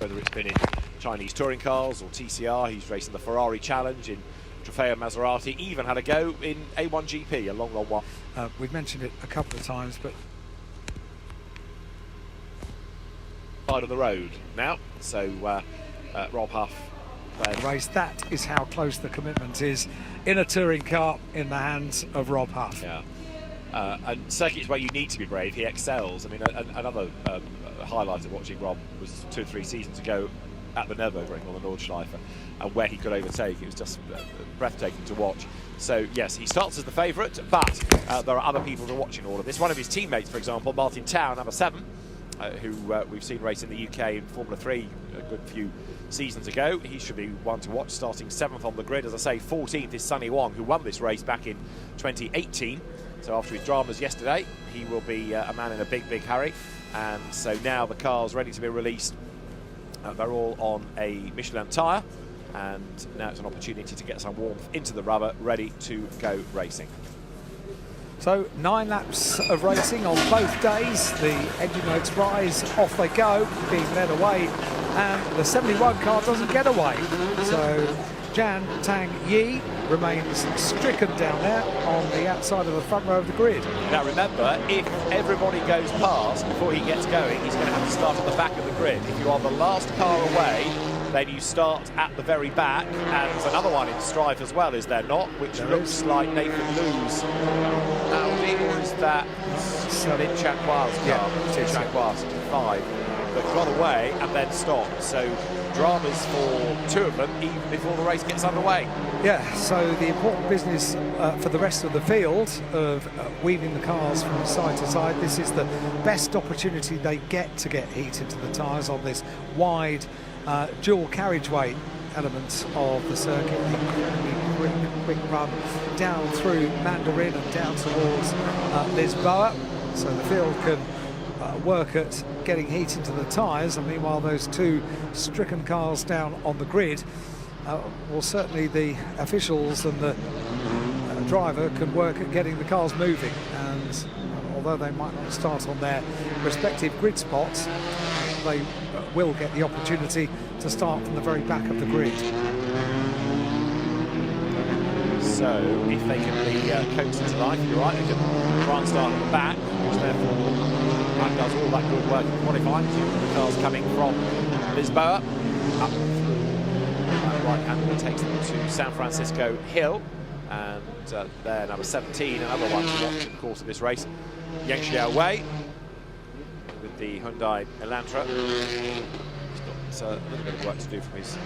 whether it's been in Chinese touring cars or TCR. He's racing the Ferrari Challenge in Trofeo Maserati, even had a go in A1GP, a long one. We've mentioned it a couple of times, but side of the road now, so Rob Huff race. That is how close the commitment is in a touring car in the hands of Rob Huff. Yeah, and circuits where you need to be brave, he excels. I mean, another highlight of watching Rob was 2 or 3 seasons ago at the Nürburgring on the Nordschleife, and where he could overtake. It was just breathtaking to watch. So yes, he starts as the favourite, but there are other people who are watching all of this. One of his teammates, for example, Martin Tau, number 7, who we've seen race in the UK in Formula 3 a good few seasons ago. He should be one to watch, starting 7th on the grid. As I say, 14th is Sunny Wong, who won this race back in 2018. So after his dramas yesterday, he will be a man in a big hurry. And so now the car's ready to be released. They're all on a Michelin tyre, and now it's an opportunity to get some warmth into the rubber, ready to go racing. So 9 laps of racing on both days. The engine notes rise, off they go, being led away, and the 71 car doesn't get away. So Jan Tang Yi remains stricken down there on the outside of the front row of the grid. Now remember, if everybody goes past before he gets going, he's going to have to start at the back of the grid. If you are the last car away, then you start at the very back, and there's another one in strife as well, is there not? Which looks like Nathan Liu's Audi, or is that Lin Chanqua's car? Yeah, Chanqua's 5, that got away and then stopped. So dramas for 2 of them even before the race gets underway. Yeah, so the important business for the rest of the field of weaving the cars from side to side. This is the best opportunity they get to get heat into the tyres on this wide dual carriageway element of the circuit. Incredibly quick run down through Mandarin and down towards Lisboa, so the field can work at getting heat into the tyres, and meanwhile those 2 stricken cars down on the grid, well, certainly the officials and the driver can work at getting the cars moving, and although they might not start on their respective grid spots, they will get the opportunity to start from the very back of the grid. So if they can be coaxed into life, you're right, they can try and start at the back, which therefore that does all that good work in qualifying. The cars coming from Lisboa up that right hand takes them to San Francisco Hill, and there number 17, another one to watch in the course of this race, Yang Xiao Wei with the Hyundai Elantra. He's got a little bit of work to do from his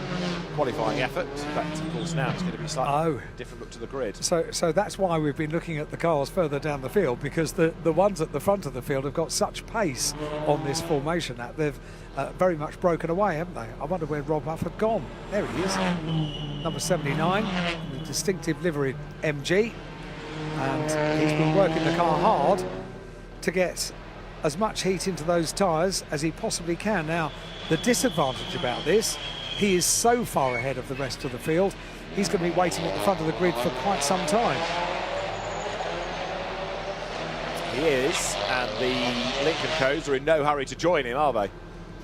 qualifying effort, but of course now it's going to be slightly different look to the grid. So that's why we've been looking at the cars further down the field, because the ones at the front of the field have got such pace on this formation that they've very much broken away, haven't they? I wonder where Rob Huff had gone. There he is, number 79, the distinctive livery MG, and he's been working the car hard to get as much heat into those tyres as he possibly can. Now, the disadvantage about this, he is so far ahead of the rest of the field, he's going to be waiting at the front of the grid for quite some time. He is, and the Lincoln Co's are in no hurry to join him, are they?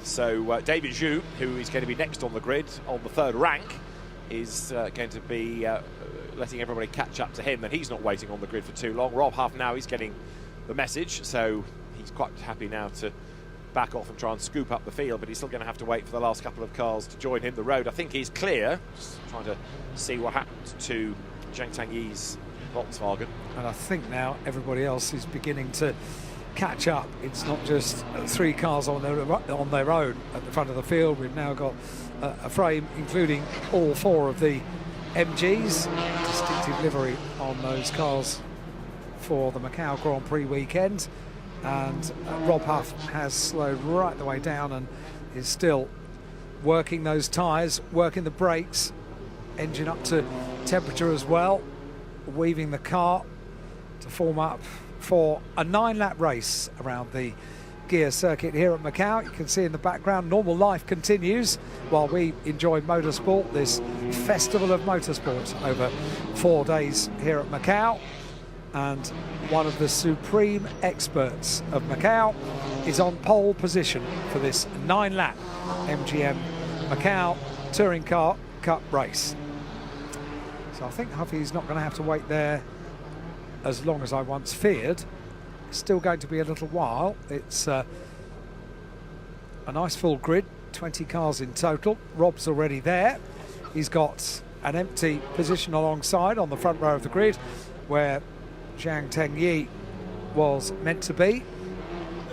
So David Zhu, who is going to be next on the grid on the 3rd rank, is going to be letting everybody catch up to him, and he's not waiting on the grid for too long. Rob Huff now, he's getting the message, so he's quite happy now to back off and try and scoop up the field, but he's still going to have to wait for the last couple of cars to join him. The road, I think, is clear. Just trying to see what happened to Zhang Tangyi's Volkswagen. And I think now everybody else is beginning to catch up. It's not just 3 cars on their own at the front of the field. We've now got a frame including all 4 of the MGs, distinctive livery on those cars for the Macau Grand Prix weekend. And Rob Huff has slowed right the way down and is still working those tyres, working the brakes, engine up to temperature as well, weaving the car to form up for a 9-lap race around the gear circuit here at Macau. You can see in the background normal life continues while we enjoy motorsport, this festival of motorsport over 4 days here at Macau. and one of the supreme experts of Macau is on pole position for this 9-lap MGM Macau Touring Car Cup race. So I think Huffy's not going to have to wait there as long as I once feared. It's still going to be a little while. It's a nice full grid, 20 cars in total. Rob's already there. He's got an empty position alongside on the front row of the grid where Zhang Tengyi was meant to be.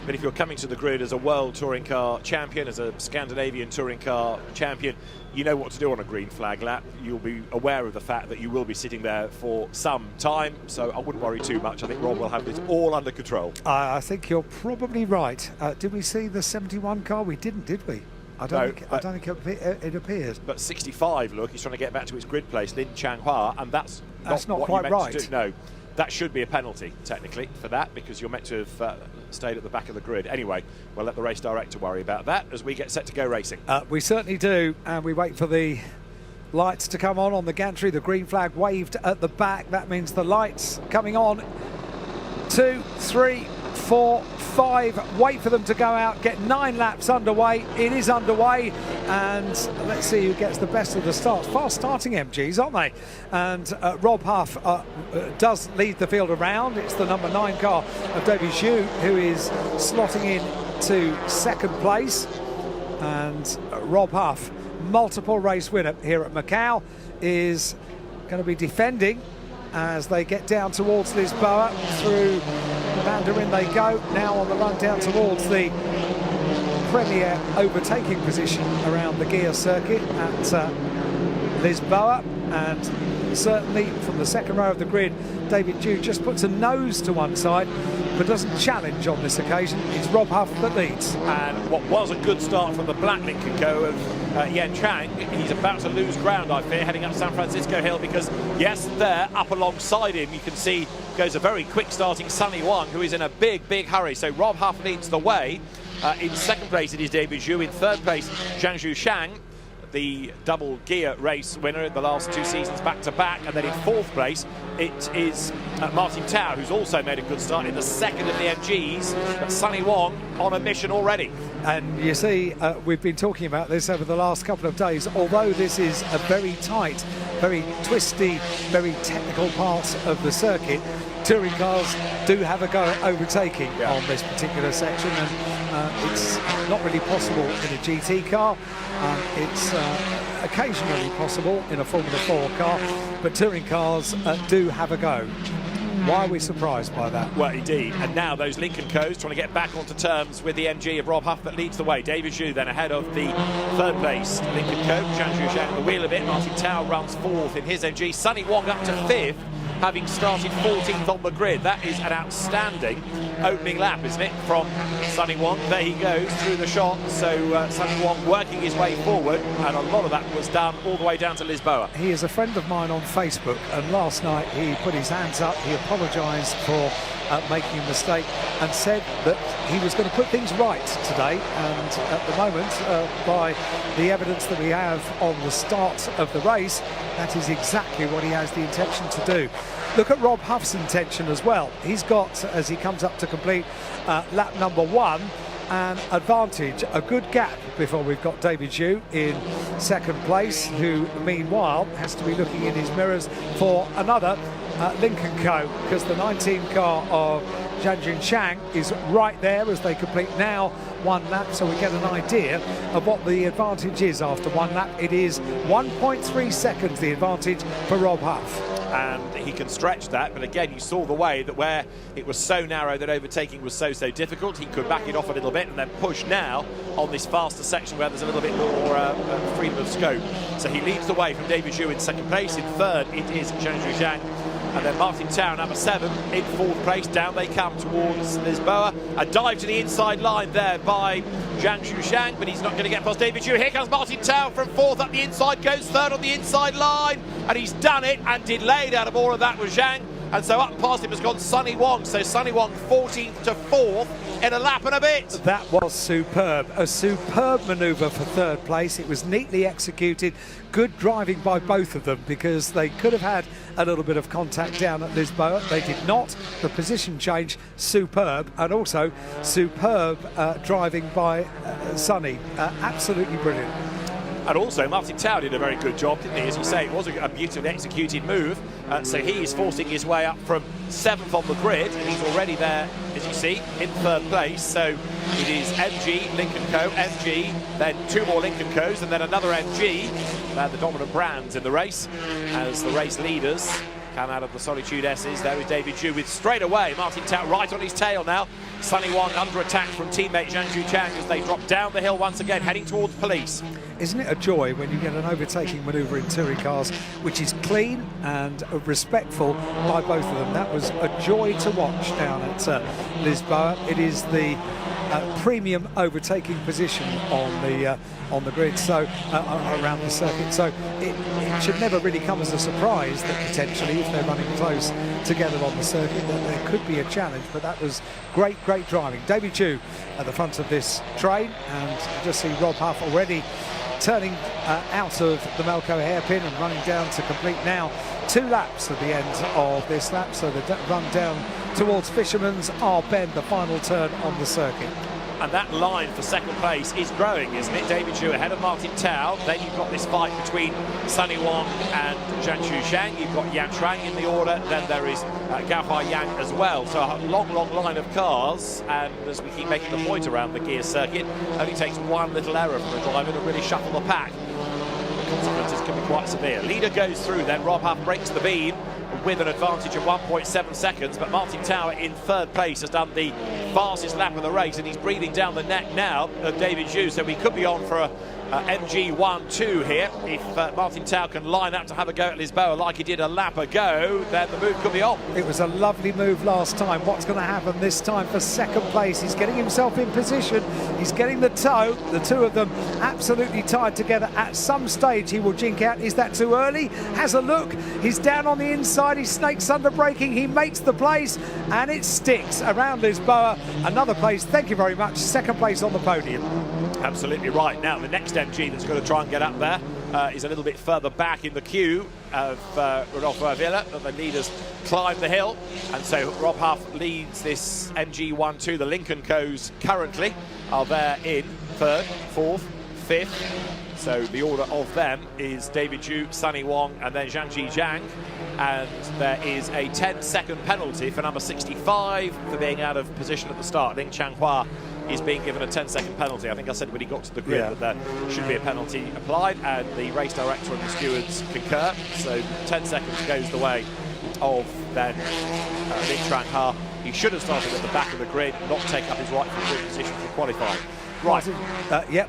But if you're coming to the grid as a world touring car champion, as a Scandinavian touring car champion, you know what to do on a green flag lap. You'll be aware of the fact that you will be sitting there for some time, so I wouldn't worry too much. I think Rob will have this all under control. I think you're probably right. Did we see the 71 car? We didn't, did we? I don't think it appeared. But 65, look, he's trying to get back to his grid place, Lin Changhua, and that's not what quite you meant right. to do. No, that should be a penalty, technically, for that, because you're meant to have stayed at the back of the grid. Anyway, we'll let the race director worry about that as we get set to go racing. We certainly do, and we wait for the lights to come on the gantry. The green flag waved at the back. That means the lights coming on. 2, 3, 4, 5. Wait for them to go out. Get 9 laps underway. It is underway, and let's see who gets the best of the starts. Fast starting MGs, aren't they? And Rob Huff does lead the field around. It's the number 9 car of David Zhu who is slotting in to second place, and Rob Huff, multiple race winner here at Macau, is going to be defending as they get down towards Lisboa. Through Mandarin they go, now on the run down towards the premier overtaking position around the gear circuit at Lisboa. And certainly from the second row of the grid, David Zhu just puts a nose to one side but doesn't challenge on this occasion. It's Rob Huff that leads. And what was a good start from the black Lincoln Co of Yen Chang, he's about to lose ground, I fear, heading up San Francisco Hill, because yes, there up alongside him you can see goes a very quick starting Sunny Wang, who is in a big hurry. So Rob Huff leads the way. In second place it is David Zhu. In third place Zhang Shang, the double gear race winner in the last 2 seasons back to back. And then in fourth place it is Martin Tao, who's also made a good start in the second of the MGs. But Sunny Wang on a mission already. And you see, we've been talking about this over the last couple of days. Although this is a very tight, very twisty, very technical part of the circuit, touring cars do have a go at overtaking on this particular section, and it's not really possible in a GT car. It's occasionally possible in a Formula 4 car, but touring cars do have a go. Why are we surprised by that? Well, indeed. And now those Lincoln Co's trying to get back onto terms with the MG of Rob Huff that leads the way. David Zhu then ahead of the third place Lincoln Co. Zhang Zhushang at the wheel of it. Martin Tao runs fourth in his MG. Sunny Wang up to fifth, having started 14th on the grid. That is an outstanding opening lap, isn't it, from Sunny Wang? There he goes through the shot. So Sunny Wang working his way forward, and a lot of that was done all the way down to Lisboa. He is a friend of mine on Facebook, and last night he put his hands up. He apologised for making a mistake and said that he was going to put things right today. And at the moment, by the evidence that we have on the start of the race, that is exactly what he has the intention to do. Look at Rob Huff's intention as well. He's got, as he comes up to complete lap number 1, an advantage, a good gap before we've got David Zhu in second place, who meanwhile has to be looking in his mirrors for another Lincoln Co, because the 19 car of Zhang Shang is right there as they complete now 1 lap, so we get an idea of what the advantage is after 1 lap. It is 1.3 seconds the advantage for Rob Huff. And he can stretch that, but again you saw the way that where it was so narrow that overtaking was so difficult, he could back it off a little bit and then push now on this faster section where there's a little bit more freedom of scope. So he leads the way from David Zhu in second place. In third it is Zhang Zhushang, and then Martin Tao, number 7, in fourth place. Down they come towards Lisboa. A dive to the inside line there by Zhang Zhushang, but he's not going to get past David Zhu. Here comes Martin Tao from fourth up the inside, goes third on the inside line, and he's done it, and delayed out of all of that was Zhang. and so up past him has gone Sunny Wong. So Sunny Wong 14th to 4th in a lap and a bit. That was superb. A superb manoeuvre for third place. It was neatly executed. Good driving by both of them, because they could have had a little bit of contact down at Lisboa. They did not. The position change, superb, and also superb driving by Sunny. Absolutely brilliant. And also Martin Tao did a very good job, didn't he? As you say, it was a beautifully executed move. So he is forcing his way up from 7th on the grid, and he's already there, as you see, in 3rd place. So it is MG, Lincoln Co, MG, then 2 more Lincoln Co's, and then another MG. They're the dominant brands in the race, as the race leaders come out of the Solitude S's. There is David Zhu with straight away Martin Tao right on his tail now. Sunny Wong under attack from teammate Zhang Zhuchang as they drop down the hill once again, heading towards police. Isn't it a joy when you get an overtaking manoeuvre in touring cars which is clean and respectful by both of them? That was a joy to watch down at Lisboa. It is the premium overtaking position on the grid, so around the circuit. So it should never really come as a surprise that potentially, if they're running close together on the circuit, that there could be a challenge. But that was great driving. David Zhu at the front of this train, and just see Rob Huff already turning out of the Macau hairpin and running down to complete now 2 laps at the end of this lap. So the run down towards Fisherman's R Bend, the final turn on the circuit. And that line for 2nd place is growing, isn't it? David Zhu ahead of Martin Tao. Then you've got this fight between Sunny Wong and Zhang Zhuchang. You've got Yan Shuang in the order. Then there is Gaohua Yang as well. So a long line of cars. And as we keep making the point around the gear circuit, only takes one little error from the driver to really shuffle the pack. The consequences can be quite severe. Leader goes through then. Rob Huff breaks the beam with an advantage of 1.7 seconds, but Martin Tao in 3rd place has done the fastest lap of the race, and he's breathing down the neck now of David Zhu, so we could be on for a MG 1-2 here. If Martin Tao can line up to have a go at Lisboa like he did a lap ago, then the move could be on. It was a lovely move last time. What's going to happen this time for 2nd place? He's getting himself in position. He's getting the toe. The 2 of them absolutely tied together. At some stage he will jink out. Is that too early? Has a look. He's down on the inside. He snakes under braking. He makes the place, and it sticks around Lisboa. Another place. Thank you very much. 2nd place on the podium. Absolutely right. Now the next MG that's going to try and get up there is a little bit further back in the queue of Rodolfo Avila. The leaders climb the hill, and so Rob Huff leads this MG 1-2. The Lincoln Co's currently are there in 3rd, 4th, 5th. So the order of them is David Zhu, Sunny Wong, and then Zhang Zhuchang. And there is a 10-second penalty for number 65 for being out of position at the start. Ling Changhua is being given a 10-second penalty. I think I said when he got to the grid that there should be a penalty applied, and the race director and the stewards concur. So 10 seconds goes the way of then Ling Changhua. He should have started at the back of the grid, not take up his rightful grid position for qualifying. Right.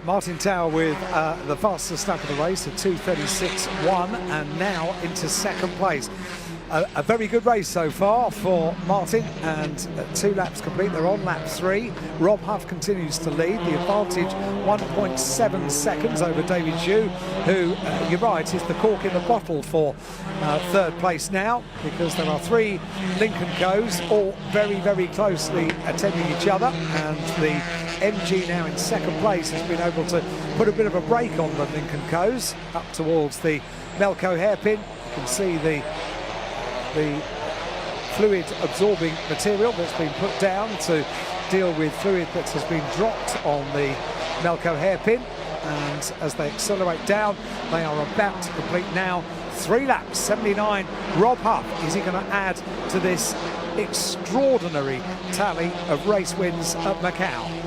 Martin Tao with the fastest lap of the race, a 2:36.1, and now into 2nd place. A very good race so far for Martin, and 2 laps complete. They're on lap 3. Rob Huff continues to lead. The advantage 1.7 seconds over David Zhu, who, you're right, is the cork in the bottle for 3rd place now, because there are 3 Lincoln Co's all very closely attending each other, and the MG now in 2nd place has been able to put a bit of a brake on the Lincoln Co's up towards the Macau hairpin. You can see the fluid absorbing material that's been put down to deal with fluid that has been dropped on the Macau hairpin, and as they accelerate down, they are about to complete now 3 laps. 79. Rob Huff, is he going to add to this extraordinary tally of race wins at Macau?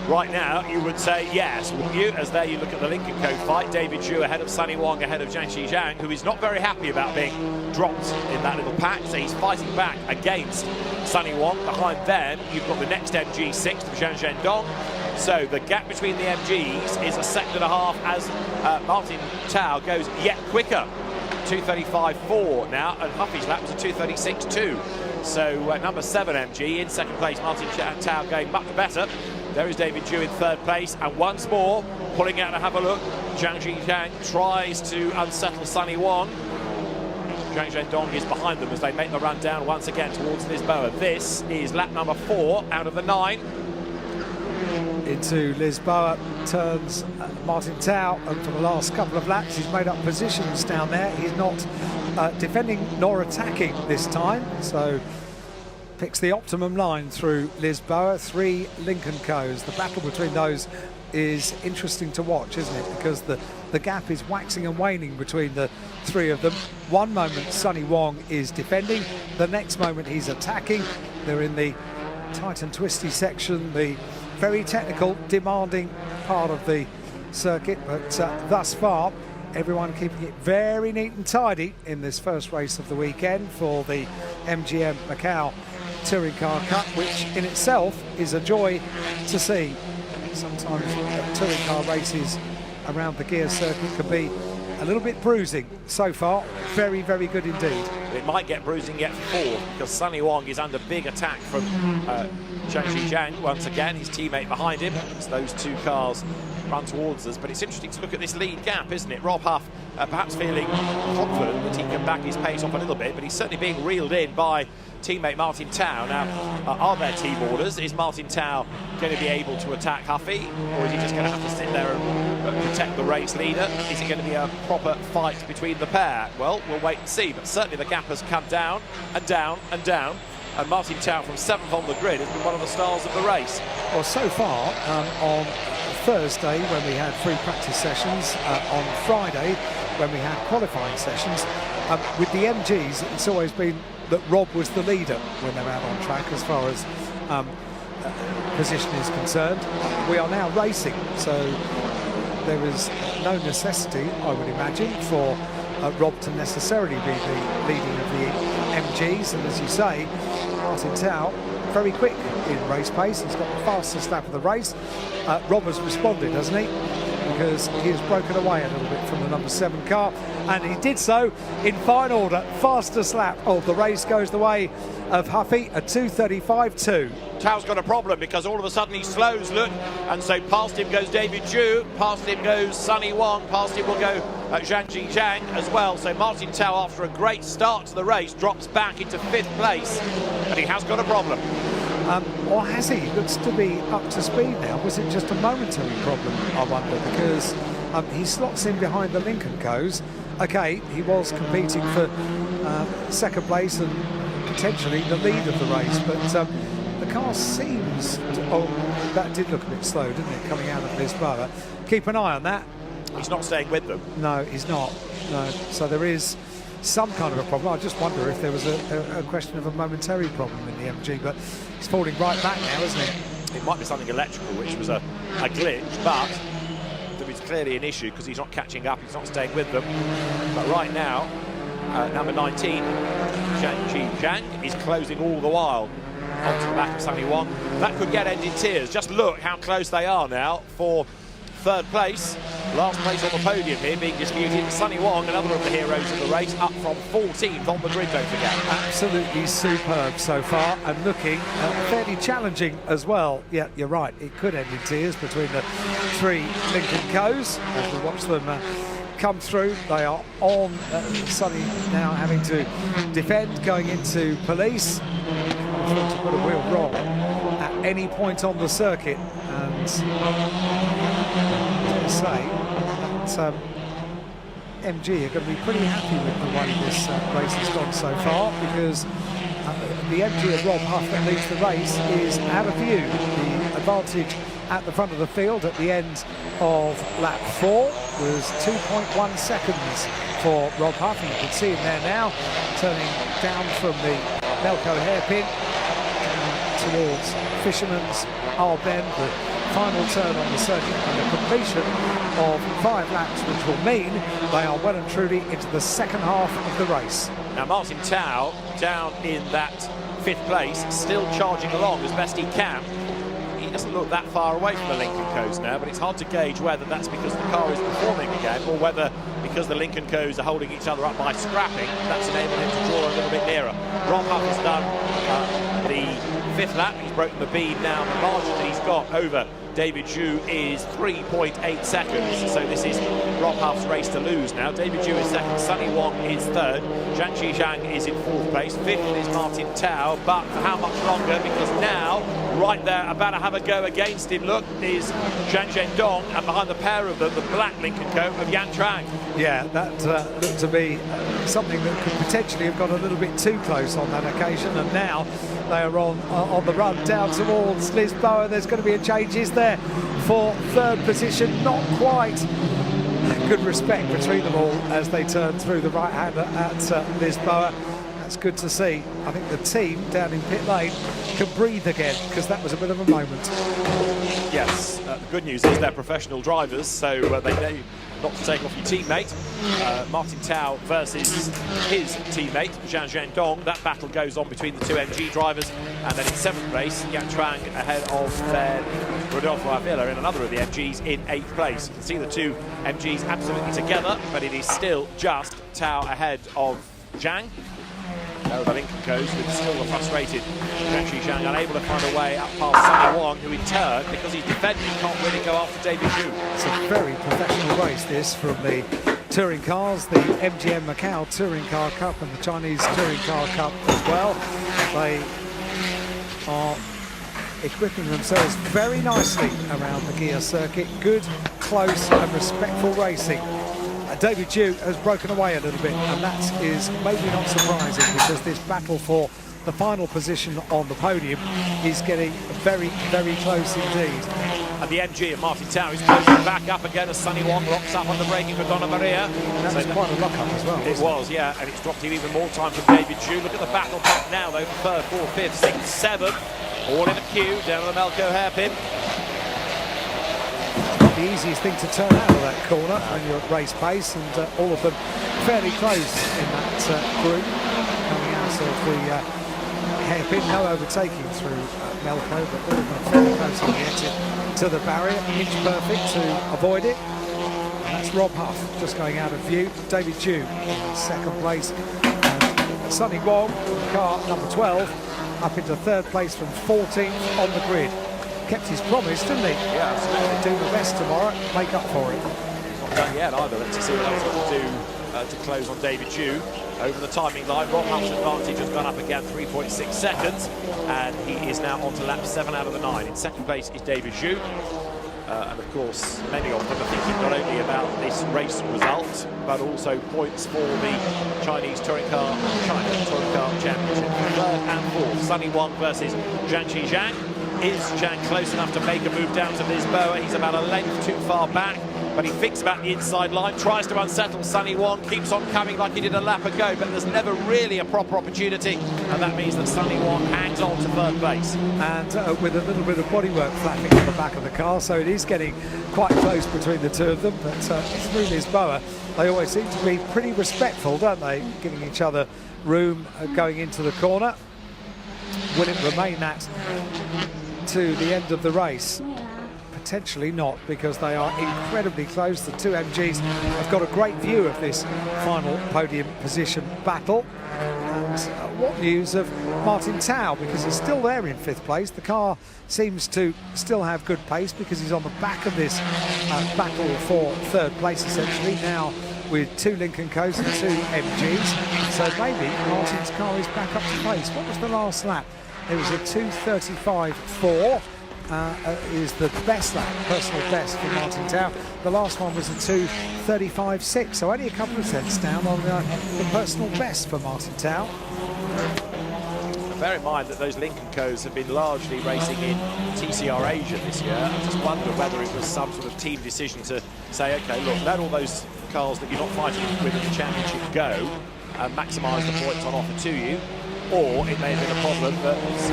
Right now, you would say yes, wouldn't you? As there you look at the Lincoln Co fight. David Zhu ahead of Sunny Wong, ahead of Zhang Zhuchang, who is not very happy about being dropped in that little pack. So he's fighting back against Sunny Wong. Behind them, you've got the next MG 6th of Zhang Zhendong. So the gap between the MGs is 1.5 seconds as Martin Tao goes yet quicker. 2:35.4 now, and Huffy's lap was a 2:36.2. So number 7 MG in 2nd place. Martin Tao going much better. There is David Zhu in 3rd place, and once more, pulling out to have a look. Zhang Zhuchang tries to unsettle Sunny Wong. Zhang Zhendong is behind them as they make the run down once again towards Lisboa. This is lap number 4 out of the 9. Into Lisboa turns Martin Tau, and for the last couple of laps he's made up positions down there. He's not defending nor attacking this time, so picks the optimum line through Lisboa. 3 Lincoln Co's. The battle between those is interesting to watch, isn't it? Because the gap is waxing and waning between the 3 of them. One moment Sonny Wong is defending, the next moment he's attacking. They're in the tight and twisty section, the very technical, demanding part of the circuit, but thus far everyone keeping it very neat and tidy in this first race of the weekend for the MGM Macau Touring Car Cup, which in itself is a joy to see. Sometimes touring car races around the gear circuit can be a little bit bruising. So far, very, very good indeed. It might get bruising yet for 4 because Sonny Wong is under big attack from Zhang once again, his teammate behind him. As those 2 cars run towards us, but it's interesting to look at this lead gap, isn't it? Rob Huff perhaps feeling confident that he can back his pace off a little bit, but he's certainly being reeled in by teammate Martin Tau. Now, are there team orders? Is Martin Tau going to be able to attack Huffy, or is he just going to have to sit there and protect the race leader? Is it going to be a proper fight between the pair? Well, we'll wait and see, but certainly the gap has come down and down and down, and Martin Tau from 7th on the grid has been one of the stars of the race. Well, so far on Thursday when we had free practice sessions, on Friday when we had qualifying sessions, with the MGs it's always been that Rob was the leader when they're out on track as far as position is concerned. We are now racing, so there is no necessity, I would imagine, for Rob to necessarily be the leading of the MGs, and as you say, Martin Tau very quick in race pace. He's got the fastest lap of the race. Rob has responded, hasn't he? Because he has broken away a little bit from the number 7 car, and he did so in fine order. Fastest lap of the race goes the way of Huffy, a 2:35.2. Tau's got a problem because all of a sudden he slows, look, and so past him goes David Zhu, past him goes Sonny Wong, past him will go Zhang Zhang as well. So Martin Tau, after a great start to the race, drops back into 5th place, and he has got a problem. Or has he? Looks to be up to speed now. Was it just a momentary problem, I wonder, because he slots in behind the Lincoln Co's. Okay, he was competing for 2nd place and potentially the lead of the race, but the car seems to, oh, that did look a bit slow, didn't it, coming out of Lisboa. Keep an eye on that. He's not staying with them. No, he's not. No, so there is some kind of a problem. I just wonder if there was a question of a momentary problem in the MG, but he's falling right back now, isn't he? It might be something electrical, which was a glitch, but there is clearly an issue because he's not catching up, he's not staying with them. But right now, number 19, Zhang is closing all the while onto the back of Sonny Wong. That could get end in tears. Just look how close they are now for 3rd place. Last place on the podium here being disputed. Sonny Wong, another of the heroes of the race, up from 14th on the grid, don't forget. Absolutely superb so far, and looking fairly challenging as well. Yeah, you're right, it could end in tears between the 3 Lincoln Co's as we watch them come through. They are on. Sonny now having to defend, going into police. To put a wheel wrong at any point on the circuit, and I say that MG are going to be pretty happy with the way this race has gone so far, because the MG of Rob Huff that leads the race is out of view. The advantage at the front of the field at the end of lap 4 was 2.1 seconds for Rob Huff, and you can see him there now turning down from the Melco hairpin towards Fisherman's Arbend, the final turn on the circuit, and the completion of 5 laps, which will mean they are well and truly into the 2nd half of the race. Now Martin Tau, down in that 5th place, still charging along as best he can. He doesn't look that far away from the Lincoln Co's now, but it's hard to gauge whether that's because the car is performing again, or whether because the Lincoln Co's are holding each other up by scrapping, that's enabled him to draw a little bit nearer. Rob Huff has done the 5th lap. He's broken the beam now. The margin that he's got over David Zhu is 3.8 seconds. So this is Rob Huff's race to lose now. David Zhu is second, Sunny Wong is third, Zhang Zhizhang is in fourth place, fifth is Martin Tao, but for how much longer? Because now, right there, about to have a go against him, look, is Zhang Zhendong, and behind the pair of them, the black Lincoln coat of Yan Trang. Yeah, that looked to be something that could potentially have got a little bit too close on that occasion, and now they are on the run down towards Lisboa. There's going to be a change, is there, for third position? Not quite. Good respect between them all as they turn through the right-hander at Lisboa. That's good to see. I think the team down in pit lane can breathe again, because that was a bit of a moment. Yes, the good news is they're professional drivers, so they know not to take off your teammate. Martin Tao versus his teammate, Zhang Zhendong. That battle goes on between the two MG drivers, and then in seventh place, Yan Trang ahead of then Rodolfo Avila in another of the MGs in eighth place. You can see the two MGs absolutely together, but it is still just Tao ahead of Zhang. The Lincoln coast with still the frustrated Zhang Zhizhang unable to find a way up past Sunny Wong, who in turn, because he's defending, can't really go after David Zhu. It's a very professional race, this, from the touring cars, the MGM Macau Touring Car Cup and the Chinese Touring Car Cup as well. They are equipping themselves very nicely around the gear circuit. Good, close and respectful racing. David Zhu has broken away a little bit, and that is maybe not surprising, because this battle for the final position on the podium is getting very, very close indeed. And the MG of Martin Tao is closing back up again as Sunny Wong rocks up on the braking for Donna Maria. That was quite a lock-up as well. It was, yeah, and it's dropped him even more time from David Zhu. Look at the battle back now, though, third, fourth, fifth, sixth, seventh, all in a queue down the Melco hairpin. The easiest thing to turn out of that corner when you're at race pace, and all of them fairly close in that group coming out of the hairpin. No overtaking through Melco, but all of them fairly close on the exit to the barrier. Pitch perfect to avoid it. And that's Rob Huff just going out of view. David Zhu in second place, and Sunny Wong, car number 12, up into third place from 14th on the grid. Kept his promise, didn't he? Yeah, absolutely. Do the best tomorrow, make up for it. Not done yet either. Let's see what else he can do to close on David Zhu. Over the timing line, Rob Huff's advantage has gone up again, 3.6 seconds, and he is now on to lap 7 out of the 9. In second place is David Zhu. And of course, many of them are thinking not only about this race result, but also points for the Chinese Touring Car Championship. Third and fourth, Sunny Wong versus Zhang Zhizhang. Is Zhang close enough to make a move down to Lisboa? He's about a length too far back, but he thinks about the inside line, tries to unsettle Sunny Wong, keeps on coming like he did a lap ago, but there's never really a proper opportunity, and that means that Sunny Wong hangs on to third place. And with a little bit of bodywork flapping on the back of the car, so it is getting quite close between the two of them, but through Lisboa, they always seem to be pretty respectful, don't they? Giving each other room going into the corner. Will it remain that to the end of the race? Potentially not, because they are incredibly close. The two MGs have got a great view of this final podium position battle. And what news of Martin Tao, because he's still there in fifth place. The car seems to still have good pace, because he's on the back of this battle for third place essentially now, with two Lincoln Co's and two MGs. So maybe Martin's car is back up to pace. What was the last lap? It was a 2:35.4. Is the best lap, personal best for Martin Tao. The last one was a 2:35.6, so only a couple of cents down on the personal best for Martin Tao. Bear in mind that those Lincoln Co's have been largely racing in TCR Asia this year. I just wonder whether it was some sort of team decision to say, OK, look, let all those cars that you're not fighting with in the championship go and maximise the points on offer to you, or it may have been a problem that he's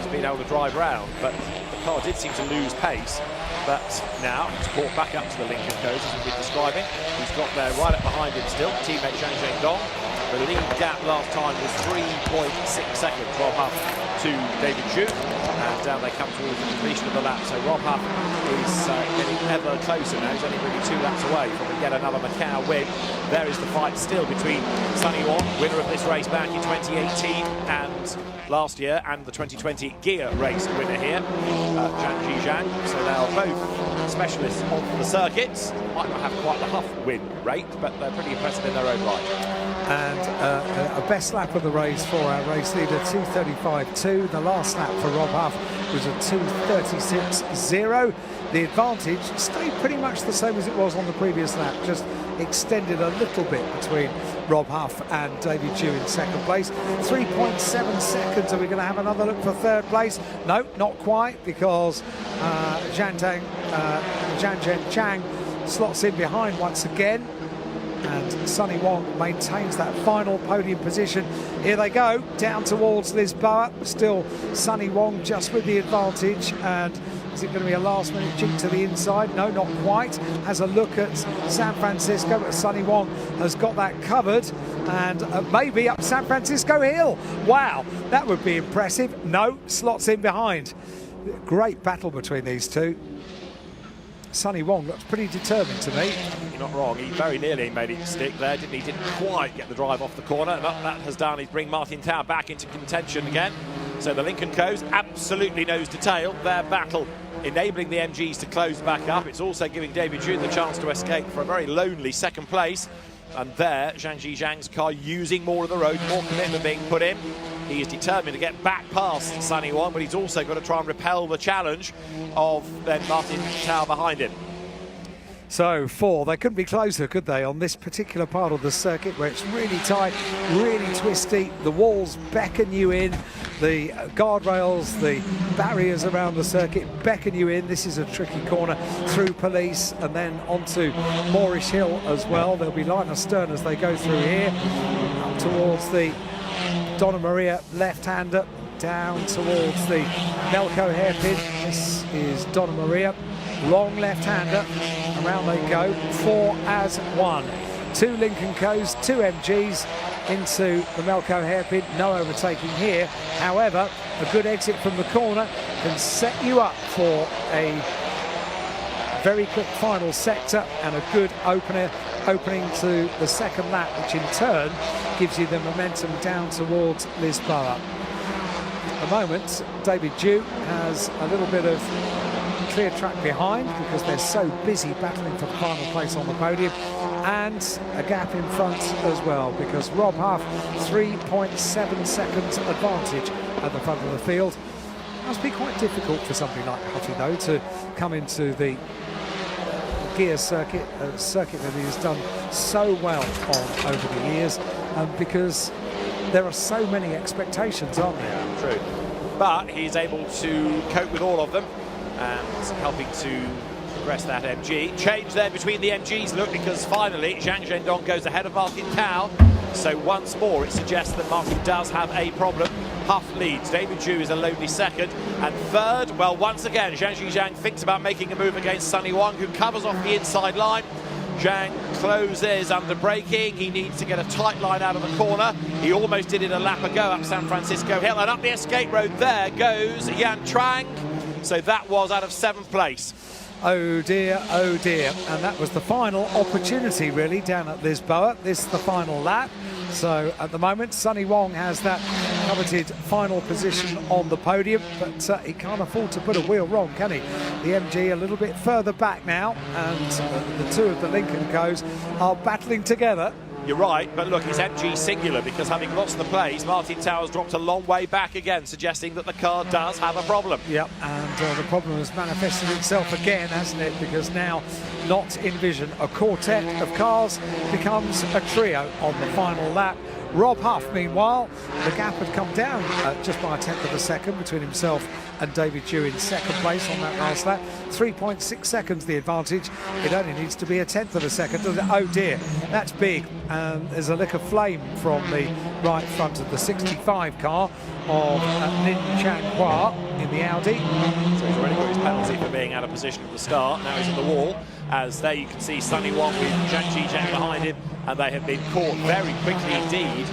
been able to drive round. But the car did seem to lose pace. But now he's caught back up to the Lincoln Co's, as we've been describing. He's got there right up behind him still, teammate Zhang Zhendong. The lead gap last time was 3.6 seconds, Rob Huff to David Zhu. And and down they come towards the completion of the lap. So Rob Huff is getting ever closer now. He's only really 2 laps away from yet another Macau win. There is the fight still between Sonny Wong, winner of this race back in 2018 and last year, and the 2020 gear race winner here, Zhang Zhang. So they are both specialists on the circuits. Might not have quite the Huff win rate, but they're pretty impressive in their own right. And a best lap of the race for our race leader, 2:35.2. The last lap for Rob Huff was a 2:36.0. The advantage stayed pretty much the same as it was on the previous lap, just extended a little bit between Rob Huff and David Dew in second place. 3.7 seconds. Are we going to have another look for third place? No, not quite, because Zhang Chang slots in behind once again, and Sonny Wong maintains that final podium position. Here they go, down towards Lisboa. Still Sonny Wong just with the advantage, and is it going to be a last-minute jig to the inside? No, not quite. Has a look at San Francisco, but Sonny Wong has got that covered, and maybe up San Francisco Hill. Wow, that would be impressive. No, slots in behind. Great battle between these two. Sonny Wong looks pretty determined to me. You're not wrong, he very nearly made it stick there, didn't he? Didn't quite get the drive off the corner, and what that has done is bring Martin Tao back into contention again. So the Lincoln Co's absolutely nose to tail their battle, enabling the MGs to close back up. It's also giving David June the chance to escape for a very lonely second place. And there, Zhang Zhang's car using more of the road, more commitment being put in. He is determined to get back past Sonny Wong, but he's also got to try and repel the challenge of then Martin Tao behind him. So they couldn't be closer, could they, on this particular part of the circuit where it's really tight, really twisty. The walls beckon you in, the guardrails, the barriers around the circuit beckon you in. This is a tricky corner through police and then onto Moorish Hill as well. There'll be line astern as they go through here, up towards the Donna Maria left-hander, down towards the Melco hairpin. This is Donna Maria. Long left-hander, around they go, 4 as 1. 2 Lincoln Co's, 2 MGs into the Melco hairpin, no overtaking here. However, a good exit from the corner can set you up for a very quick final sector and a good opening to the second lap, which in turn gives you the momentum down towards Lisboa. At the moment, David Dew has a little bit of clear track behind because they're so busy battling for the final place on the podium, and a gap in front as well because Rob Huff 3.7 seconds advantage at the front of the field. Must be quite difficult for somebody like Huffy though to come into the gear circuit, a circuit that he has done so well on over the years, because there are so many expectations, aren't there? Yeah, true. But he's able to cope with all of them and helping to progress that MG. Change there between the MGs, look, because finally Zhang Zhendong goes ahead of Martin Tao. So once more it suggests that Martin does have a problem. Huff leads, David Dew is a lonely second, and third, well, once again Zhang thinks about making a move against Sonny Wong, who covers off the inside line. Zhang closes under braking. He needs to get a tight line out of the corner. He almost did it a lap ago up San Francisco Hill, and up the escape road there goes Yan Trang. So that was out of 7th place. Oh dear, and that was the final opportunity really down at Lisboa. This is the final lap. So at the moment Sonny Wong has that coveted final position on the podium, but he can't afford to put a wheel wrong, can he? The MG a little bit further back now, and the two of the Lincoln Co's are battling together. You're right, but look, it's MG singular because having lost the place, Martin Tao has dropped a long way back again, suggesting that the car does have a problem. Yep, and the problem has manifested itself again, hasn't it? Because now, not in vision, a quartet of cars becomes a trio on the final lap. Rob Huff, meanwhile, the gap had come down just by 1/10 of a second between himself and David Dew in second place on that last lap. 3.6 seconds the advantage. It only needs to be 1/10 of a second. Oh dear, that's big. There's a lick of flame from the right front of the 65 car of Lin Chan Hua in the Audi. So he's already got his penalty for being out of position at the start. Now he's at the wall. as there you can see Sunny Wong with Zhang Zhizhang behind him, and they have been caught very quickly indeed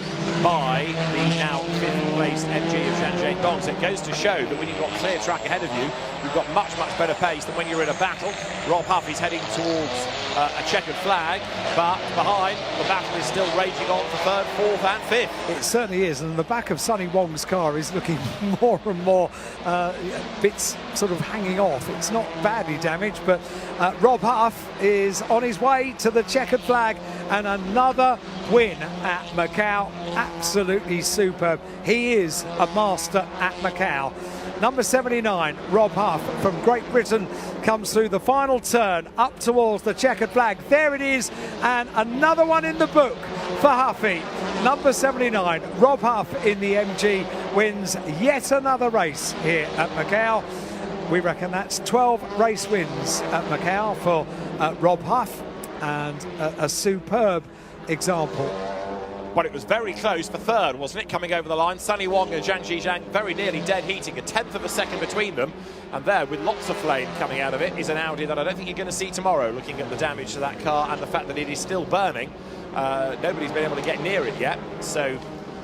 by the now 5th place MG of Zhang Dong. So it goes to show that when you've got clear track ahead of you, you've got much better pace than when you're in a battle. Rob Huff is heading towards a checkered flag, but behind, the battle is still raging on for 3rd, 4th and 5th. It certainly is, and the back of Sunny Wong's car is looking more and more bits sort of hanging off. It's not badly damaged, but Rob Huff is on his way to the checkered flag, and another win at Macau. Absolutely superb. He is a master at Macau. Number 79, Rob Huff from Great Britain, comes through the final turn up towards the checkered flag. There it is, and another one in the book for Huffy. Number 79, Rob Huff in the MG, wins yet another race here at Macau. We reckon that's 12 race wins at Macau for Rob Huff, and a superb example. Well, it was very close for 3rd, wasn't it, coming over the line? Sunny Wong and Zhang Zhizhang very nearly dead heating, a 1/10 of a second between them. And there, with lots of flame coming out of it, is an Audi that I don't think you're going to see tomorrow, looking at the damage to that car and the fact that it is still burning. Nobody's been able to get near it yet. So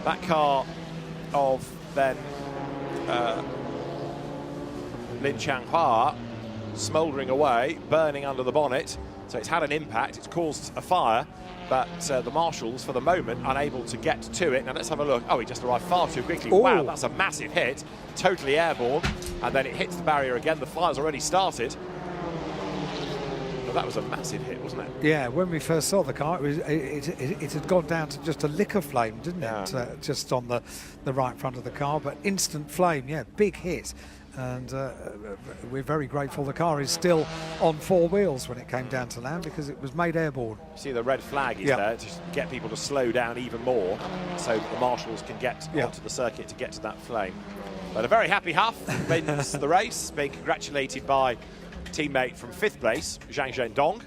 that car of then Lin Changhua smouldering away, burning under the bonnet. So it's had an impact, it's caused a fire, but the marshals, for the moment, unable to get to it. Now let's have a look. Oh, he just arrived far too quickly. Ooh. Wow, that's a massive hit, totally airborne, and then it hits the barrier again. The fire's already started. But that was a massive hit, wasn't it? Yeah, when we first saw the car, it had gone down to just a liquor flame, didn't it? Just on the right front of the car, but instant flame, yeah, big hit. And we're very grateful the car is still on 4 wheels when it came down to land, because it was made airborne. See, the red flag is there to get people to slow down even more, so that the marshals can get onto the circuit to get to that flame. But a very happy Huff wins the race, being congratulated by teammate from 5th place, Zhang Dong.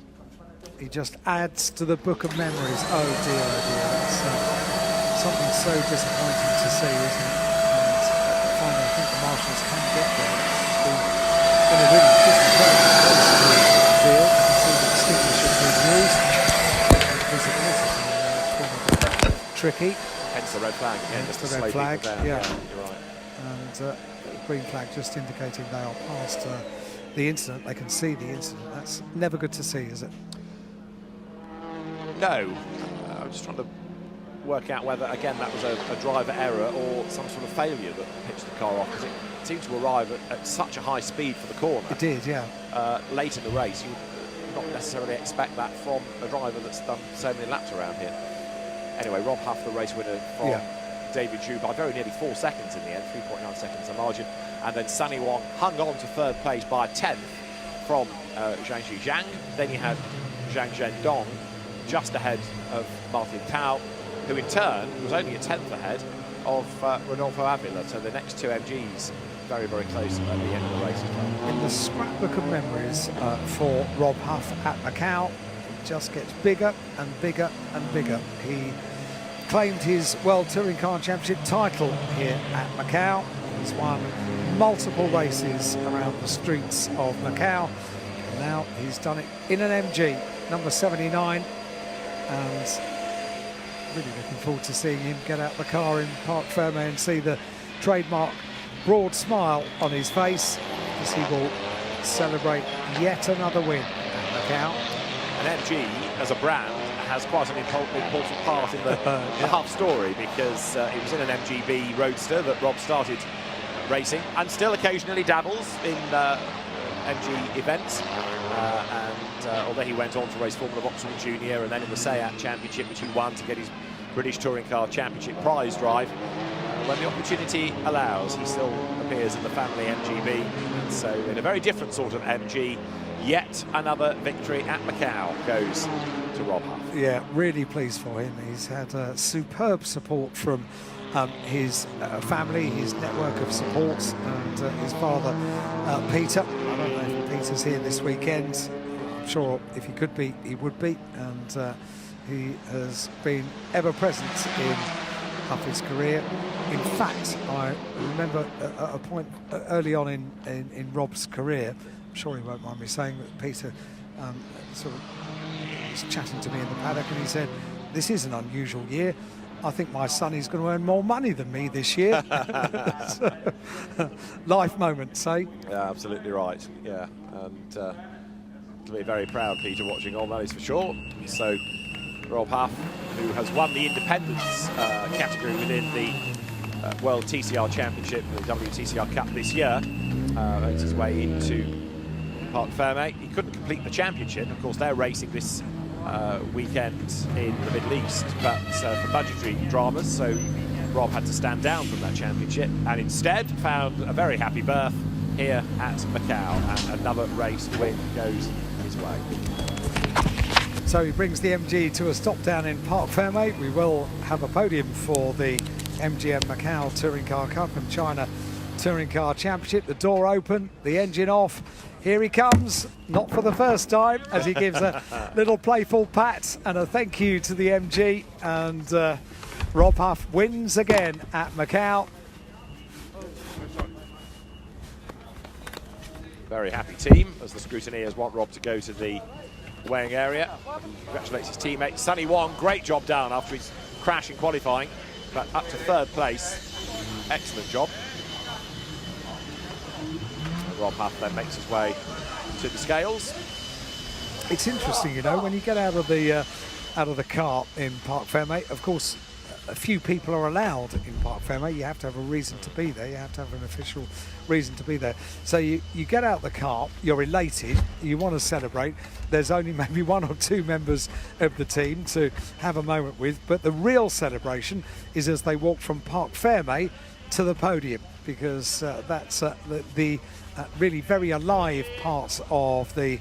He just adds to the book of memories. Oh dear, oh dear. It's something so disappointing to see, isn't it? I think the marshals can get there. In a really different field, you can see the extinguisher being used. Tricky. Hence the red flag again. Just the red flag. Yeah, you're right. And the green flag just indicating they are past the incident. They can see the incident. That's never good to see, is it? No. I'm just trying to work out whether, again, that was a driver error or some sort of failure that pitched the car off, because it seemed to arrive at such a high speed for the corner. It did, yeah. Late in the race, you would not necessarily expect that from a driver that's done so many laps around here. Anyway, Rob Huff, the race winner from David Zhu by very nearly 4 seconds in the end, 3.9 seconds the margin. And then Sunny Wong hung on to 3rd place by a 10th from Zhang Zhizhang. Then you had Zhang Dong just ahead of Martin Tao, who in turn was only a 10th ahead of Rodolfo Avila. So the next 2 MGs very, very close at the end of the race as well. In the scrapbook of memories for Rob Huff at Macau, it just gets bigger and bigger and bigger. He claimed his World Touring Car Championship title here at Macau. He's won multiple races around the streets of Macau. And now he's done it in an MG, number 79, and really looking forward to seeing him get out the car in Parc Ferme and see the trademark broad smile on his face, as he will celebrate yet another win at Macau. An MG as a brand has quite an important part in the Huff story, because it was in an MGB Roadster that Rob started racing, and still occasionally dabbles in MG events. Although he went on to race Formula Vauxhall Junior and then in the SEAT Championship, which he won to get his British Touring Car Championship prize drive. When the opportunity allows, he still appears in the family MGB. And so in a very different sort of MG, yet another victory at Macau goes to Rob Huff. Yeah, really pleased for him. He's had superb support from his family, his network of supports, and his father, Peter. I don't know if Peter's here this weekend. I'm sure if he could be, he would be. And he has been ever present in Huffy's career. In fact, I remember at a point early on in Rob's career, I'm sure he won't mind me saying, that Peter sort of was chatting to me in the paddock, and he said, "This is an unusual year. I think my son is going to earn more money than me this year." So, life moments, eh? Yeah, absolutely right. Yeah, and to be very proud, Peter, watching all that is for sure. So, Rob Huff, who has won the independence category within the World TCR Championship, the WTCR Cup this year, makes his way into Parc Fermé. He couldn't complete the championship. Of course, they're racing this weekend in the Middle East, but for budgetary dramas, so Rob had to stand down from that championship and instead found a very happy berth here at Macau, and another race win goes his way. So he brings the MG to a stop down in Parc Fermé. We will have a podium for the MGM Macau Touring Car Cup and China Touring Car Championship. The door open, the engine off. Here he comes, not for the first time, as he gives a little playful pat and a thank you to the MG. And Rob Huff wins again at Macau. Very happy team as the scrutineers want Rob to go to the weighing area. Congratulates his teammate Sonny Wong. Great job done after his crash in qualifying, but up to third place. Excellent job. And Rob Huff then makes his way to the scales. It's interesting, you know, when you get out of the car in Parc Fermé. Of course, a few people are allowed in Parc Fermé. You have to have a reason to be there. You have to have an official reason to be there. So you get out the car, you're elated, you want to celebrate. There's only maybe one or two members of the team to have a moment with, but the real celebration is as they walk from Parc Fermé to the podium, because that's the really very alive part of the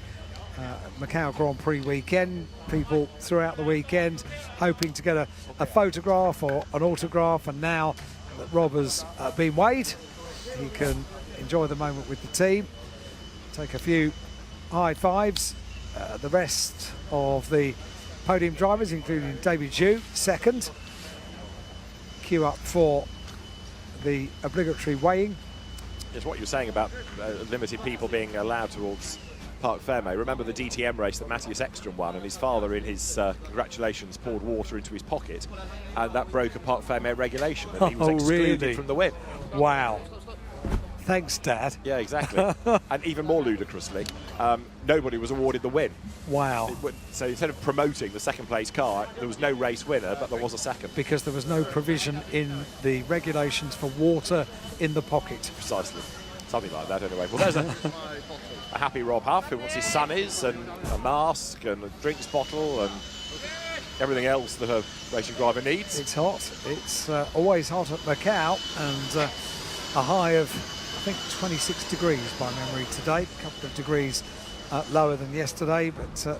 Macau Grand Prix weekend. People throughout the weekend hoping to get a photograph or an autograph, and now that Rob has been weighed, he can enjoy the moment with the team, take a few high fives. The rest of the podium drivers, including David Zhu, second, queue up for the obligatory weighing. It's what you're saying about limited people being allowed towards Parc Fermé. Remember the DTM race that Matthias Ekström won, and his father, in his congratulations, poured water into his pocket, and that broke a Parc Fermé regulation, and he was excluded from the win. Wow. Thanks, Dad. Yeah, exactly. And even more ludicrously, nobody was awarded the win. Wow. So instead of promoting the second place car, there was no race winner, but there was a second. Because there was no provision in the regulations for water in the pocket. Precisely. Something like that, anyway. Well, there's a happy Rob Huff who wants his sunnies and a mask and a drinks bottle and everything else that a racing driver needs. It's hot. It's always hot at Macau, and a high of, I think, 26 degrees by memory today. A couple of degrees lower than yesterday, but it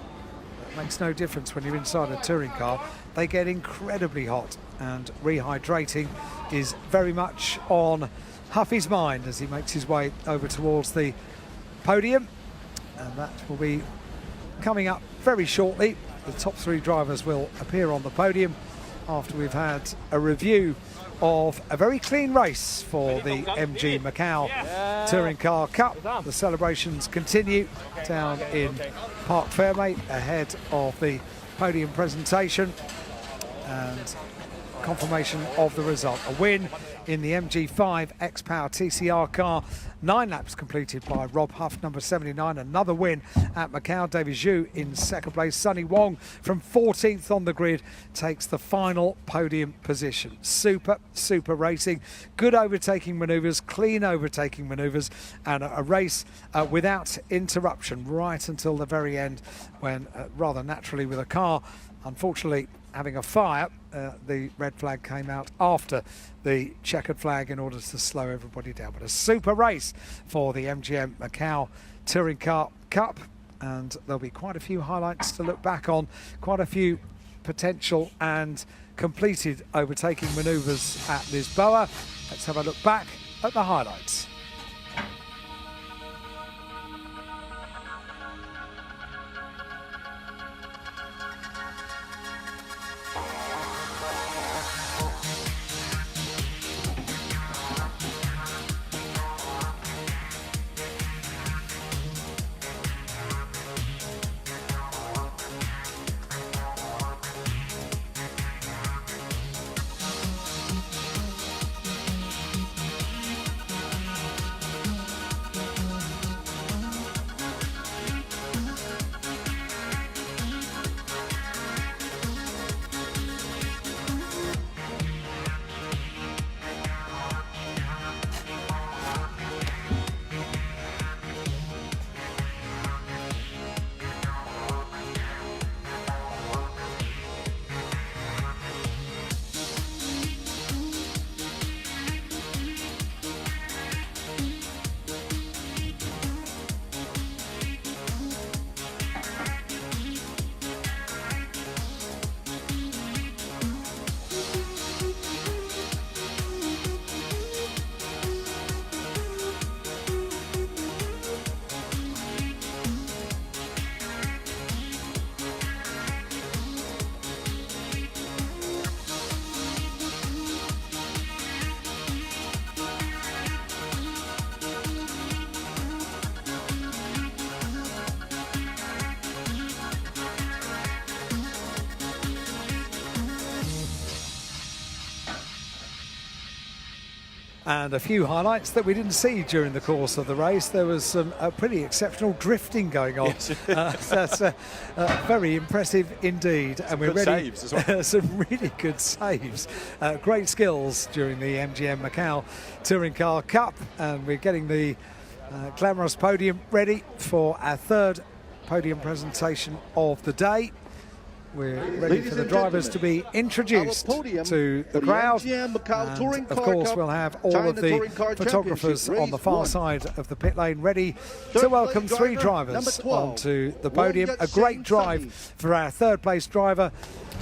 makes no difference when you're inside a touring car. They get incredibly hot, and rehydrating is very much on Huffy's mind as he makes his way over towards the podium, and that will be coming up very shortly. The top three drivers will appear on the podium after we've had a review of a very clean race for the MG Macau Touring Car Cup. The celebrations continue down in Parc Fermé ahead of the podium presentation and confirmation of the result. A win in the MG5 X-Power TCR car, 9 laps completed by Rob Huff, number 79. Another win at Macau. David Zhu in second place. Sonny Wong from 14th on the grid takes the final podium position. Super racing, good overtaking manoeuvres, clean overtaking manoeuvres, and a race without interruption right until the very end, when rather naturally with a car unfortunately having a fire, the red flag came out after the checkered flag in order to slow everybody down. But a super race for the MGM Macau Touring Car Cup, and there'll be quite a few highlights to look back on, quite a few potential and completed overtaking manoeuvres at Lisboa. Let's have a look back at the highlights. And a few highlights that we didn't see during the course of the race. There was some pretty exceptional drifting going on. Yes. That's very impressive indeed. And we're ready. Saves as well. Some really good saves. Great skills during the MGM Macau Touring Car Cup. And we're getting the glamorous podium ready for our third podium presentation of the day. We're ready for the drivers to be introduced to the crowd, and of course we'll have all of the photographers on the far side of the pit lane ready to welcome three drivers onto the podium. A great drive for our third place driver,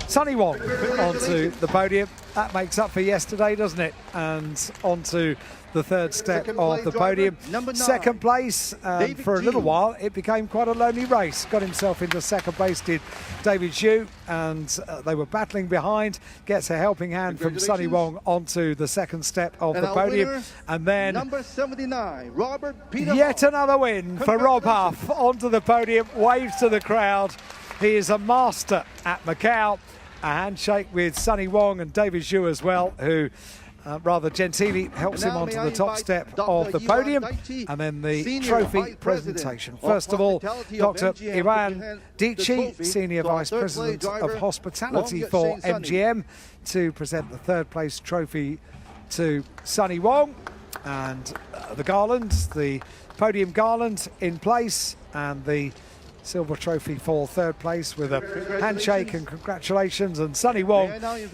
Sonny Wong, onto the podium. That makes up for yesterday, doesn't it? And onto the third step of the podium. Second place, for a little while it became quite a lonely race. Got himself into second place, did David Xu, and they were battling behind. Gets a helping hand from Sonny Wong onto the second step of the podium. And then number 79, Robert Peter yet another win for Rob Huff onto the podium, waves to the crowd. He is a master at Macau. A handshake with Sonny Wong and David Xu as well, who rather genteelly helps him onto the top step of the podium, and then the trophy presentation. First of all, Dr. Iwan Dici, Senior Vice President of Hospitality for MGM, to present the third place trophy to Sonny Wong, and the garland, the podium garland in place, and the silver trophy for third place with a handshake and congratulations. And Sonny Wong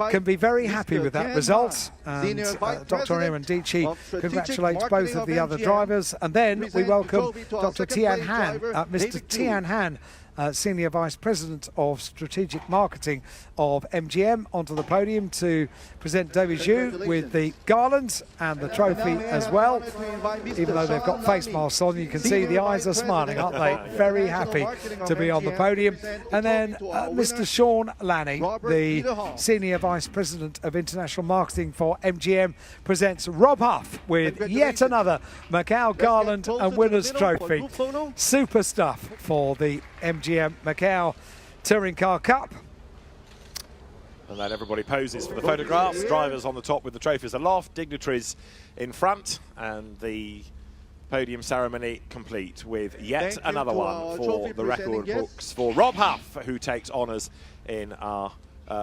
can be very happy with that result. And Dr. Iwan Dici congratulates both of the other drivers. And then we welcome Dr. Tian Han, Mr. Tian Han, Senior Vice President of Strategic Marketing of MGM, onto the podium to present David Xu with the garland and the trophy as well. Even though they've got face masks on, you can see the eyes are smiling, aren't they? Very happy to be on the podium. And then Mr. Sean Lanning, the Senior Vice President of International Marketing for MGM, presents Rob Huff with yet another Macau garland and winner's trophy. Super stuff for the MGM Macau Touring Car Cup. And then everybody poses for the photographs. Drivers on the top with the trophies aloft, dignitaries in front, and the podium ceremony complete with yet another one for the record books for Rob Huff, who takes honours in our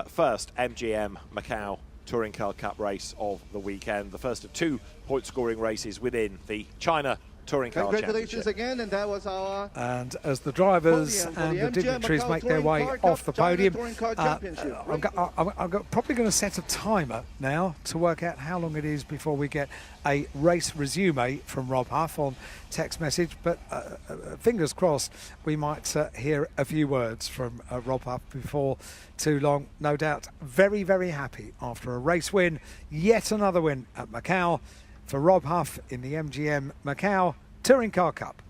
first MGM Macau Touring Car Cup race of the weekend. The first of 2 point-scoring races within the China Touring Car Congratulations again, and that was our. And as the drivers and the dignitaries make their way off the podium, I'm probably going to set a timer now to work out how long it is before we get a race resume from Rob Huff on text message. But fingers crossed, we might hear a few words from Rob Huff before too long. No doubt very, very happy after a race win. Yet another win at Macau for Rob Huff in the MGM Macau Touring Car Cup.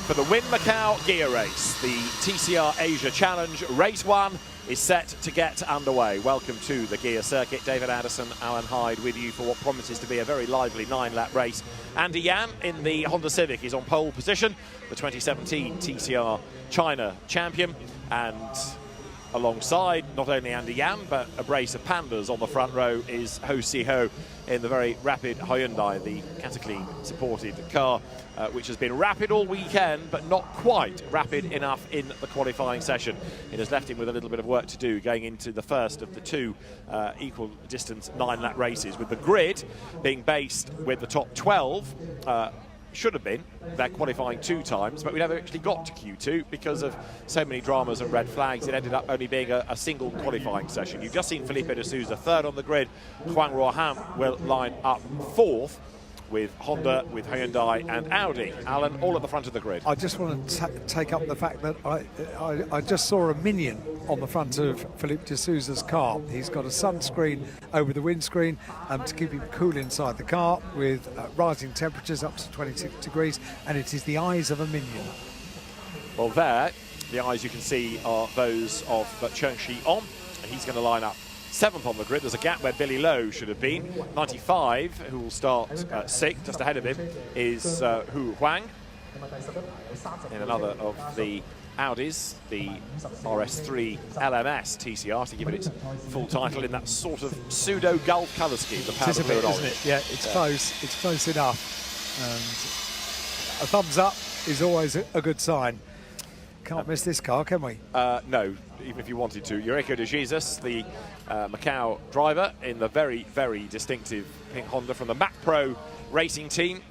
for the Win Macau Gear Race. The TCR Asia Challenge Race 1 is set to get underway. Welcome to the Gear Circuit. David Addison, Alan Hyde with you for what promises to be a very lively 9-lap race. Andy Yan in the Honda Civic is on pole position, the 2017 TCR China champion, and alongside not only Andy Yan but a brace of pandas on the front row is Ho Si-ho in the very rapid Hyundai, the Cataclean supported car, which has been rapid all weekend but not quite rapid enough in the qualifying session. It has left him with a little bit of work to do going into the first of the two equal distance 9-lap races, with the grid being based with the top 12 should have been. They're qualifying 2 times, but we never actually got to Q2 because of so many dramas and red flags. It ended up only being a single qualifying session. You've just seen Felipe de Souza third on the grid. Huang Ruohan will line up fourth with Honda, with Hyundai and Audi. Alan, all at the front of the grid. I just want to take up the fact that I just saw a minion on the front of Felipe de Souza's car. He's got a sunscreen over the windscreen to keep him cool inside the car, with rising temperatures up to 26 degrees, and it is the eyes of a minion. Well, there, the eyes you can see are those of Chen Shi-on, and he's going to line up 7th on the grid. There's a gap where Billy Lowe should have been. 95, who will start 6th, just ahead of him, is Hu Huang. In another of the Audis, the RS3 LMS TCR, to give it its full title in that sort of pseudo-Gulf colour scheme. The powder blue and orange. Isn't it? Yeah, it's close. It's close enough. And a thumbs up is always a good sign. Can't miss this car, can we? No, even if you wanted to. Eureka de Jesus, the Macau driver in the very, very distinctive pink Honda from the Mac Pro racing team,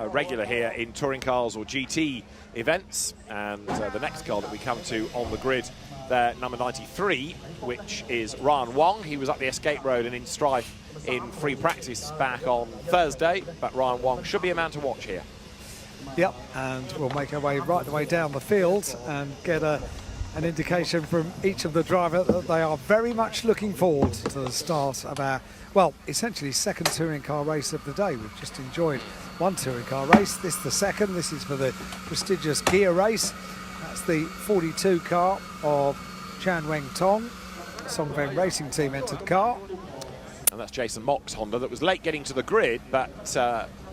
regular here in touring cars or GT events. And the next car that we come to on the grid there, number 93, which is Ryan Wong. He was up the escape road and in strife in free practice back on Thursday, but Ryan Wong should be a man to watch here. Yep, and we'll make our way right the way down the field and get an indication from each of the drivers that they are very much looking forward to the start of our, well, essentially second touring car race of the day. We've just enjoyed one touring car race. This is the second. This is for the prestigious Gear Race. That's the 42 car of Chan Weng Tong, Songfeng Racing Team entered car. And that's Jason Mock's Honda that was late getting to the grid, but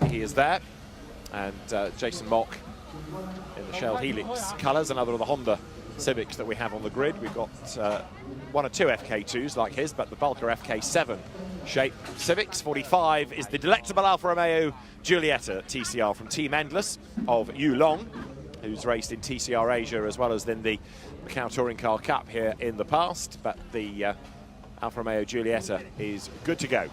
he is there. And Jason Mock in the Shell Helix colours, another of the Honda Civics that we have on the grid. We've got 1 or 2 FK2s like his, but the bulk are FK7 shape Civics. 45 is the delectable Alfa Romeo Giulietta TCR from Team Endless of Yu Long, who's raced in TCR Asia as well as in the Macau Touring Car Cup here in the past. But the Alfa Romeo Giulietta is good to go.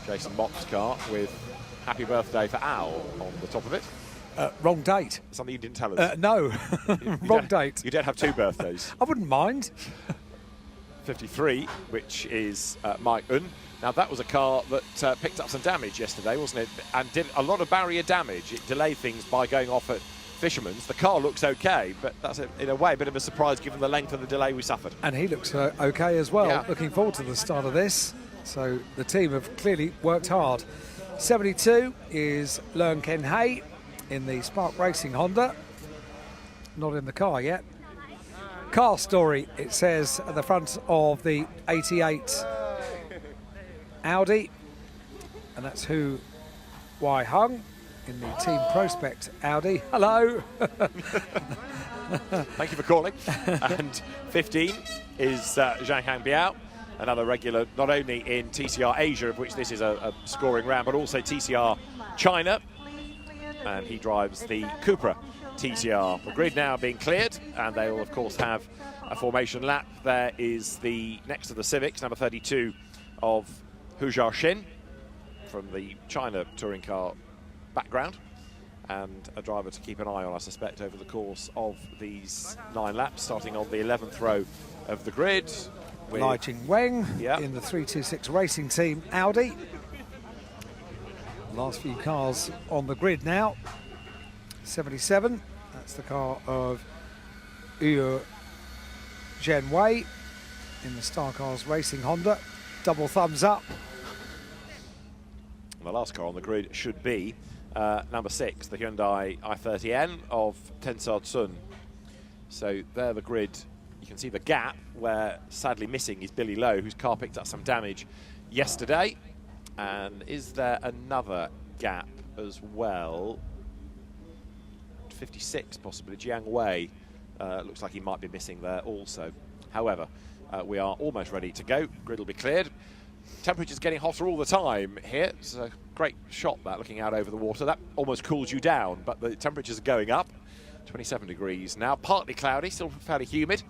Jason Mock's car with Happy Birthday for Al on the top of it. Wrong date. Something you didn't tell us. No, wrong date. You don't have 2 birthdays. I wouldn't mind. 53, which is Mike Un. Now, that was a car that picked up some damage yesterday, wasn't it? And did a lot of barrier damage. It delayed things by going off at Fisherman's. The car looks okay, but that's, in a way, a bit of a surprise given the length of the delay we suffered. And he looks okay as well. Yeah. Looking forward to the start of this. So the team have clearly worked hard. 72 is Leung Ken Hay in the Spark Racing Honda. Not in the car yet. Car story, it says at the front of the 88 Audi. And that's Hu Wai Hung in the Team Prospect Audi. Hello. Thank you for calling. And 15 is Zhang Hang Biao. Another regular, not only in TCR Asia, of which this is a scoring round, but also TCR China. And he drives the Cupra TCR. The grid now being cleared, and they will, of course, have a formation lap. There is the next of the Civics, number 32 of Hu Jiaxin from the China touring car background. And a driver to keep an eye on, I suspect, over the course of these 9 laps, starting on the 11th row of the grid. Lai Ching Weng yeah. in the 326 Racing Team Audi. Last few cars on the grid now. 77, that's the car of Yu Zhen Wei in the Star Cars Racing Honda. Double thumbs up And the last car on the grid should be number 6, the Hyundai i30N of Tensar Sun. So there the grid, you can see the gap where sadly missing is Billy Lowe, whose car picked up some damage yesterday. And is there another gap as well? 56 possibly, Jiang Wei. Looks like he might be missing there also. However, we are almost ready to go. Grid will be cleared. Temperature's getting hotter all the time here. It's a great shot, that, looking out over the water. That almost cools you down, but the temperatures are going up. 27 degrees now, partly cloudy, still fairly humid.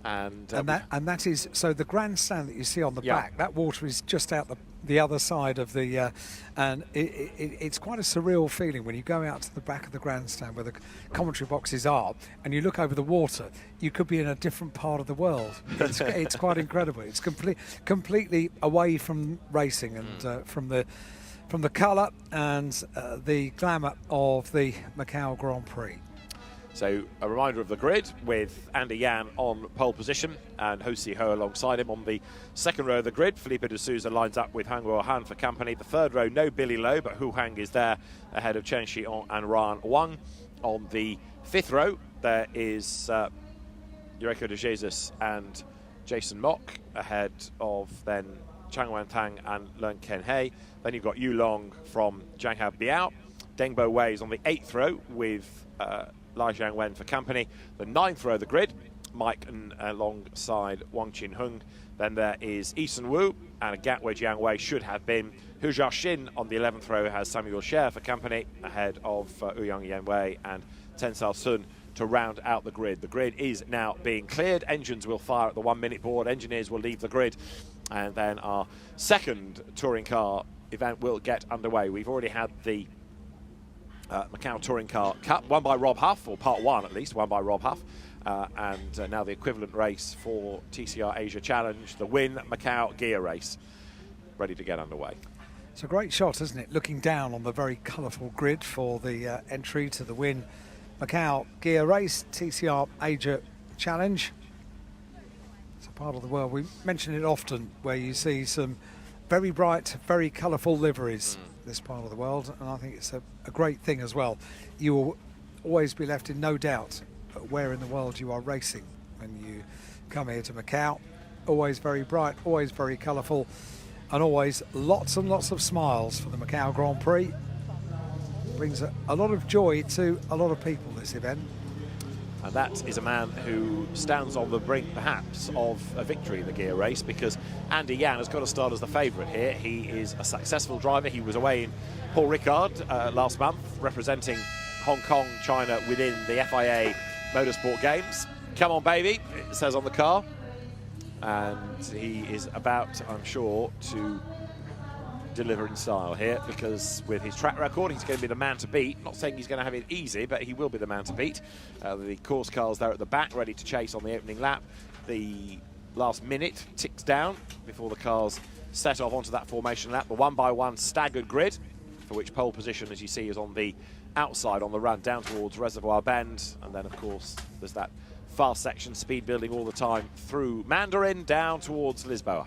And that is, so the grandstand that you see on the back, that water is just out the other side of the, and it's quite a surreal feeling when you go out to the back of the grandstand where the commentary boxes are, and you look over the water. You could be in a different part of the world. It's quite incredible. It's completely away from racing and from the colour and the glamour of the Macau Grand Prix. So a reminder of the grid with Andy Yan on pole position and Ho Si Ho alongside him. On the second row of the grid, Felipe de Souza lines up with Hang Guo Han for company. The third row, no Billy Lowe, but Hu Hang is there ahead of Chen Xiong and Ran Wang. On the fifth row, there is Eureka de Jesus and Jason Mock ahead of then Chang Wan Tang and Leung Ken Hei. Then you've got Yu Long from Zhanghao Biao. Deng Bo Wei is on the 8th row with Lai Jiangwen for company. The 9th row of the grid, Mike alongside Wang Qinheng. Then there is Eason Wu and a gap where Jiang Wei should have been. Hu Jiaxin on the 11th row has Samuel Sher for company ahead of Ouyang Yanwei and Tensar Sun to round out the grid. The grid is now being cleared. Engines will fire at the 1 minute board. Engineers will leave the grid. And then our second touring car event will get underway. We've already had the Macau Touring Car Cup, won by Rob Huff, or part one at least, won by Rob Huff. And now the equivalent race for TCR Asia Challenge, the Win Macau Gear Race, ready to get underway. It's a great shot, isn't it? Looking down on the very colourful grid for the entry to the Win Macau Gear Race, TCR Asia Challenge. It's a part of the world, we mention it often, where you see some very bright, very colourful liveries. This part of the world, and I think it's a great thing as well. You will always be left in no doubt where in the world you are racing when you come here to Macau. Always very bright, always very colourful, and always lots and lots of smiles for the Macau Grand Prix. Brings a lot of joy to a lot of people, this event. And that is a man who stands on the brink, perhaps, of a victory in the gear race, because Andy Yan has got to start as the favourite here. He is a successful driver. He was away in Paul Ricard last month, representing Hong Kong, China, within the FIA Motorsport Games. Come on, baby, it says on the car. And he is about, I'm sure, to deliver in style here, because with his track record he's going to be the man to beat. Not saying he's going to have it easy, but he will be the man to beat. The course cars there at the back ready to chase on the opening lap. The last minute ticks down before the cars set off onto that formation lap. The 1x1 staggered grid, for which pole position, as you see, is on the outside on the run down towards Reservoir Bend. And then of course there's that fast section, speed building all the time through Mandarin down towards Lisboa.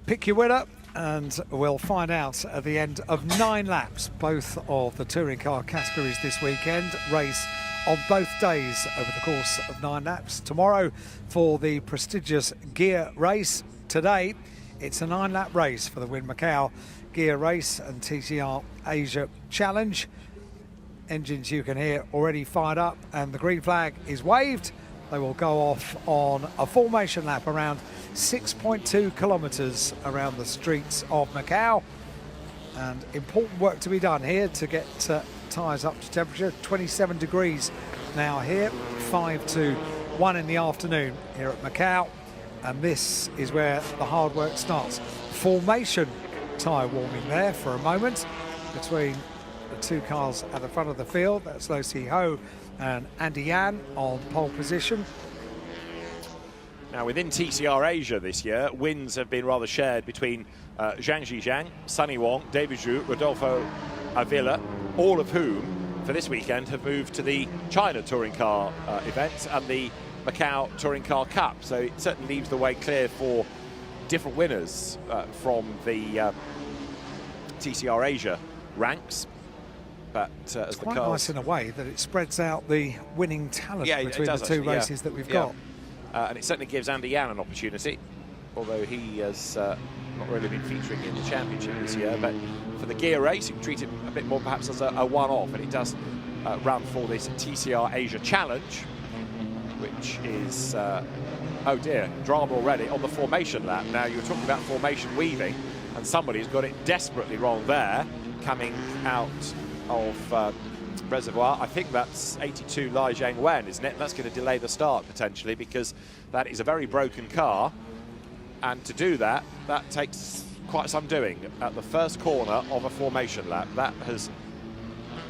Pick your winner, and we'll find out at the end of 9 laps. Both of the touring car categories this weekend race on both days over the course of 9 laps. Tomorrow for the prestigious gear race. Today it's a 9-lap race for the Win Macau Gear Race and TCR Asia Challenge. Engines, you can hear, already fired up, and the green flag is waved. They will go off on a formation lap around 6.2 kilometres around the streets of Macau. And important work to be done here to get tyres up to temperature. 27 degrees now here, 5 to 1 in the afternoon here at Macau. And this is where the hard work starts. Formation tyre warming there for a moment between the two cars at the front of the field. That's Lo Si Ho and Andy Yan on pole position. Now within TCR Asia this year, wins have been rather shared between Zhang Zhizhang, Sunny Wong, David Zhu, Rodolfo Avila, all of whom for this weekend have moved to the China Touring Car event and the Macau Touring Car Cup. So it certainly leaves the way clear for different winners from the TCR Asia ranks. But as It's the quite cars, nice in a way that it spreads out the winning talent Yeah, it between the does two actually, yeah. races that we've Yeah. got. And it certainly gives Andy Yan an opportunity, although he has not really been featuring in the championship this year. But for the gear race, you can treat it a bit more perhaps as a one-off, and it does run for this TCR Asia Challenge, which is, oh dear, drama already on the formation lap. Now, you were talking about formation weaving, and somebody's got it desperately wrong there, coming out of reservoir. I think that's 82 Lai Zheng Wen, isn't it? That's going to delay the start potentially, because that is a very broken car, and to do that, that takes quite some doing. At the first corner of a formation lap, that has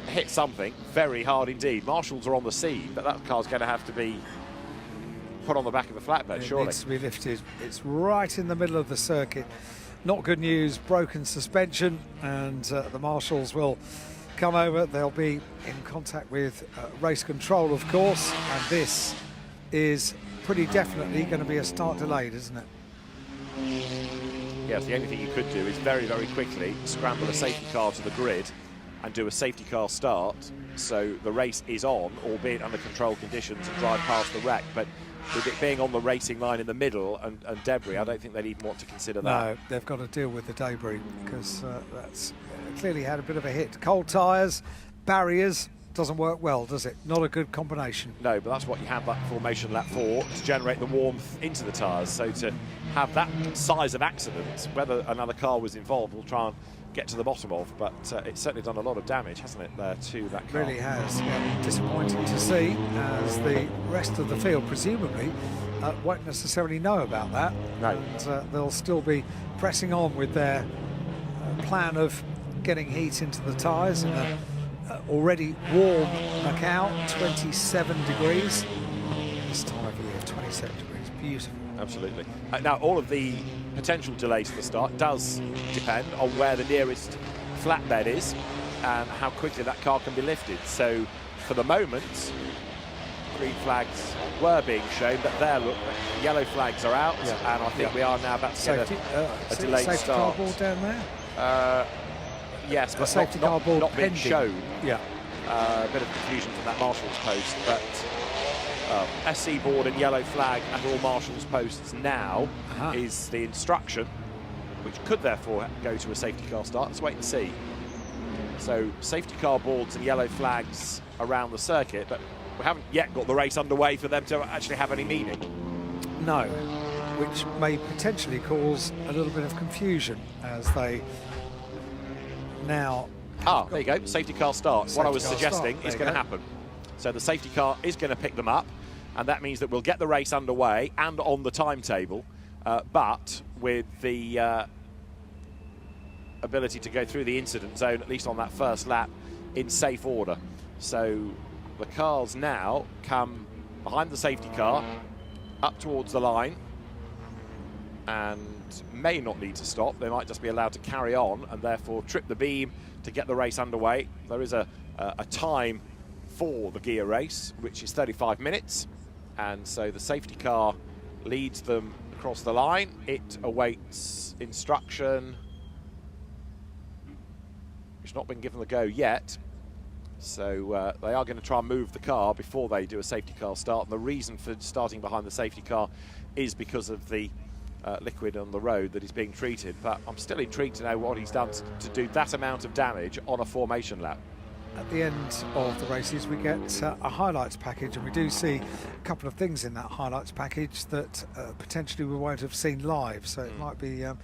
hit something very hard indeed. Marshals are on the scene, but that car's going to have to be put on the back of a flatbed, surely. It needs to be lifted. It's right in the middle of the circuit. Not good news, broken suspension, and the marshals will come over. They'll be in contact with race control, of course, and this is pretty definitely going to be a start delayed, isn't it? Yes, the only thing you could do is very, very quickly scramble a safety car to the grid and do a safety car start, so the race is on, albeit under controlled conditions, and drive past the wreck. But with it being on the racing line in the middle and debris, I don't think they'd even want to consider that. No, they've got to deal with the debris, because that's clearly had a bit of a hit. Cold tyres, barriers, doesn't work well, does it? Not a good combination. No, but that's what you have that formation lap for, to generate the warmth into the tyres. So to have that size of accident, whether another car was involved, we'll try and get to the bottom of, but it's certainly done a lot of damage, hasn't it, there to that car? Really has. Yeah, disappointing to see, as the rest of the field presumably won't necessarily know about that. No. And they'll still be pressing on with their plan of getting heat into the tyres in a already warm Macau, 27 degrees. This time of year, 27 degrees, beautiful. Absolutely. Now, all of the potential delays at the start does depend on where the nearest flatbed is and how quickly that car can be lifted. So, for the moment, green flags were being shown, but there, look, yellow flags are out, and I think we are now about to get a delayed safety start. car board down there? Yes, but safety car board not being pending. shown. Yeah. A bit of confusion from that marshal's post, but SC board and yellow flag at all marshals posts now is the instruction, which could therefore go to a safety car start. Let's wait and see. So safety car boards and yellow flags around the circuit, but we haven't yet got the race underway for them to actually have any meaning. No, which may potentially cause a little bit of confusion as they now... There you go, safety car start. What I was suggesting is going to happen. So the safety car is going to pick them up, and that means that we'll get the race underway and on the timetable, but with the ability to go through the incident zone, at least on that first lap, in safe order. So the cars now come behind the safety car, up towards the line, and may not need to stop. They might just be allowed to carry on and therefore trip the beam to get the race underway. There is a time for the gear race, which is 35 minutes, and so the safety car leads them across the line. It awaits instruction, which has not been given the go yet, so they are going to try and move the car before they do a safety car start. And the reason for starting behind the safety car is because of the liquid on the road that is being treated, but I'm still intrigued to know what he's done to do that amount of damage on a formation lap. At the end of the races, we get a highlights package, and we do see a couple of things in that highlights package that potentially we won't have seen live. So it might be at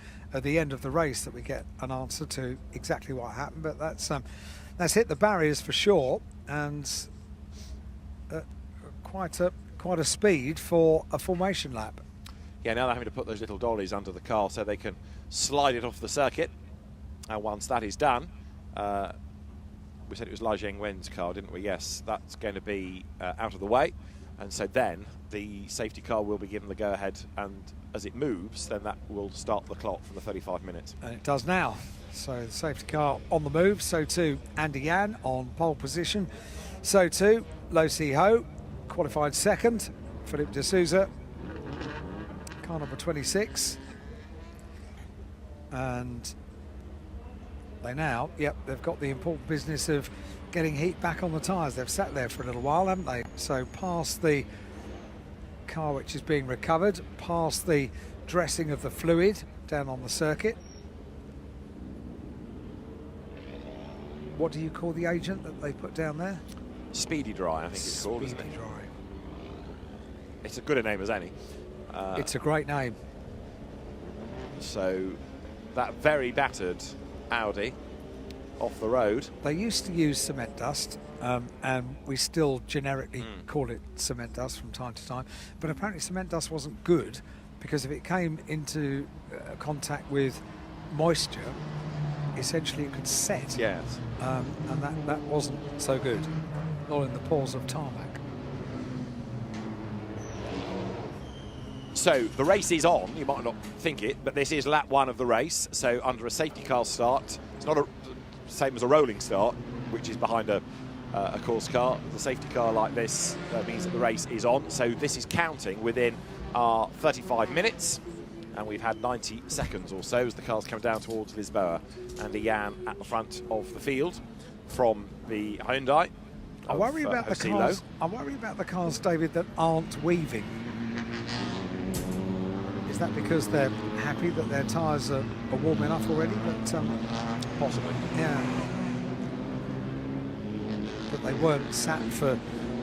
the end of the race that we get an answer to exactly what happened. But that's hit the barriers for sure, and quite a speed for a formation lap. Yeah, now they're having to put those little dollies under the car so they can slide it off the circuit. And once that is done, we said it was Lai Zheng Wen's car, didn't we? Yes, that's going to be out of the way. And so then the safety car will be given the go-ahead, and as it moves, then that will start the clock from the 35 minutes. And it does now. So the safety car on the move, so too Andy Yan on pole position. So too Lo Si Ho, qualified second. Philippe de Souza, car number 26. And They now, yep, they've got the important business of getting heat back on the tyres. They've sat there for a little while, haven't they? So past the car which is being recovered, past the dressing of the fluid down on the circuit. What do you call the agent that they put down there? Speedy Dry, I think it's called, isn't it? Speedy Dry. It's as good a name as any. It's a great name. So that very battered Audi off the road. They used to use cement dust, and we still generically call it cement dust from time to time. But apparently cement dust wasn't good, because if it came into contact with moisture, essentially it could set. Yes. And that wasn't so good, not in the pores of tarmac. So the race is on. You might not think it, but this is lap 1 of the race. So under a safety car start, it's not same as a rolling start, which is behind a course car. The safety car like this means that the race is on. So this is counting within our 35 minutes, and we've had 90 seconds or so as the cars come down towards Lisboa. And Jan at the front of the field from the Hyundai. I worry about the cars. I worry about the cars, David, that aren't weaving. Is that because they're happy that their tyres are warm enough already? But Possibly. yeah, but they weren't sat for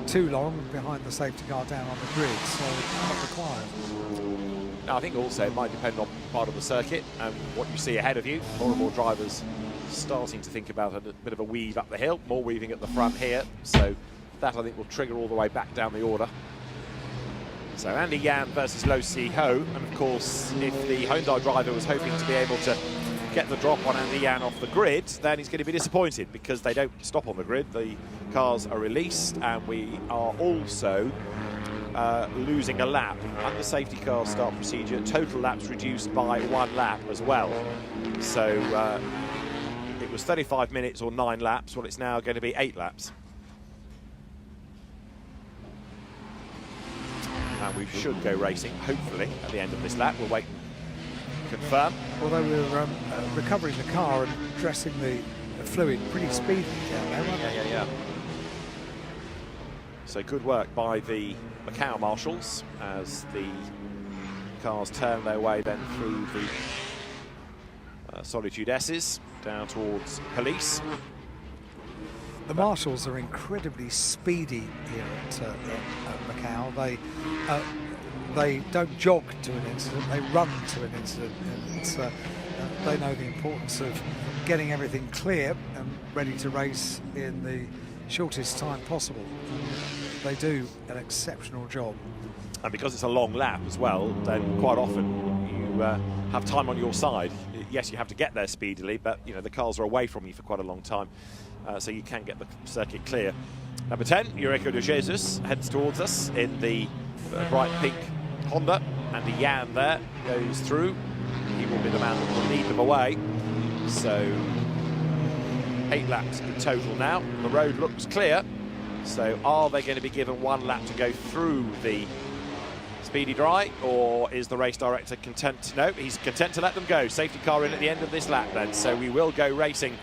too long behind the safety car down on the grid, so not required. Now, I think also it might depend on part of the circuit and what you see ahead of you. More and more drivers starting to think about a bit of a weave up the hill, more weaving at the front here. So that, I think, will trigger all the way back down the order. So Andy Jan versus Lo Si Ho, and of course, if the Hyundai driver was hoping to be able to get the drop on Andy Jan off the grid, then he's going to be disappointed, because they don't stop on the grid. The cars are released, and we are also losing a lap. Under safety car start procedure, total laps reduced by 1 lap as well. So it was 35 minutes or 9 laps. Well, it's now going to be 8 laps. And we should go racing, hopefully, at the end of this lap. We'll wait and confirm. Well, they were recovering the car and dressing the fluid pretty speedily down there, weren't they? Yeah. So good work by the Macau marshals as the cars turn their way then through the Solitude S's down towards police. The marshals are incredibly speedy here at Macau. They don't jog to an incident, they run to an incident. And they know the importance of getting everything clear and ready to race in the shortest time possible. And they do an exceptional job. And because it's a long lap as well, then quite often you have time on your side. Yes, you have to get there speedily, but you know the cars are away from you for quite a long time. So you can get the circuit clear. Number 10, Eurico de Jesus heads towards us in the bright pink Honda. And the Jan there goes through. He will be the man that will lead them away. So 8 laps in total now. The road looks clear. So are they going to be given 1 lap to go through the Speedy Dry, or is the race director content? No, he's content to let them go. Safety car in at the end of this lap then. So we will go racing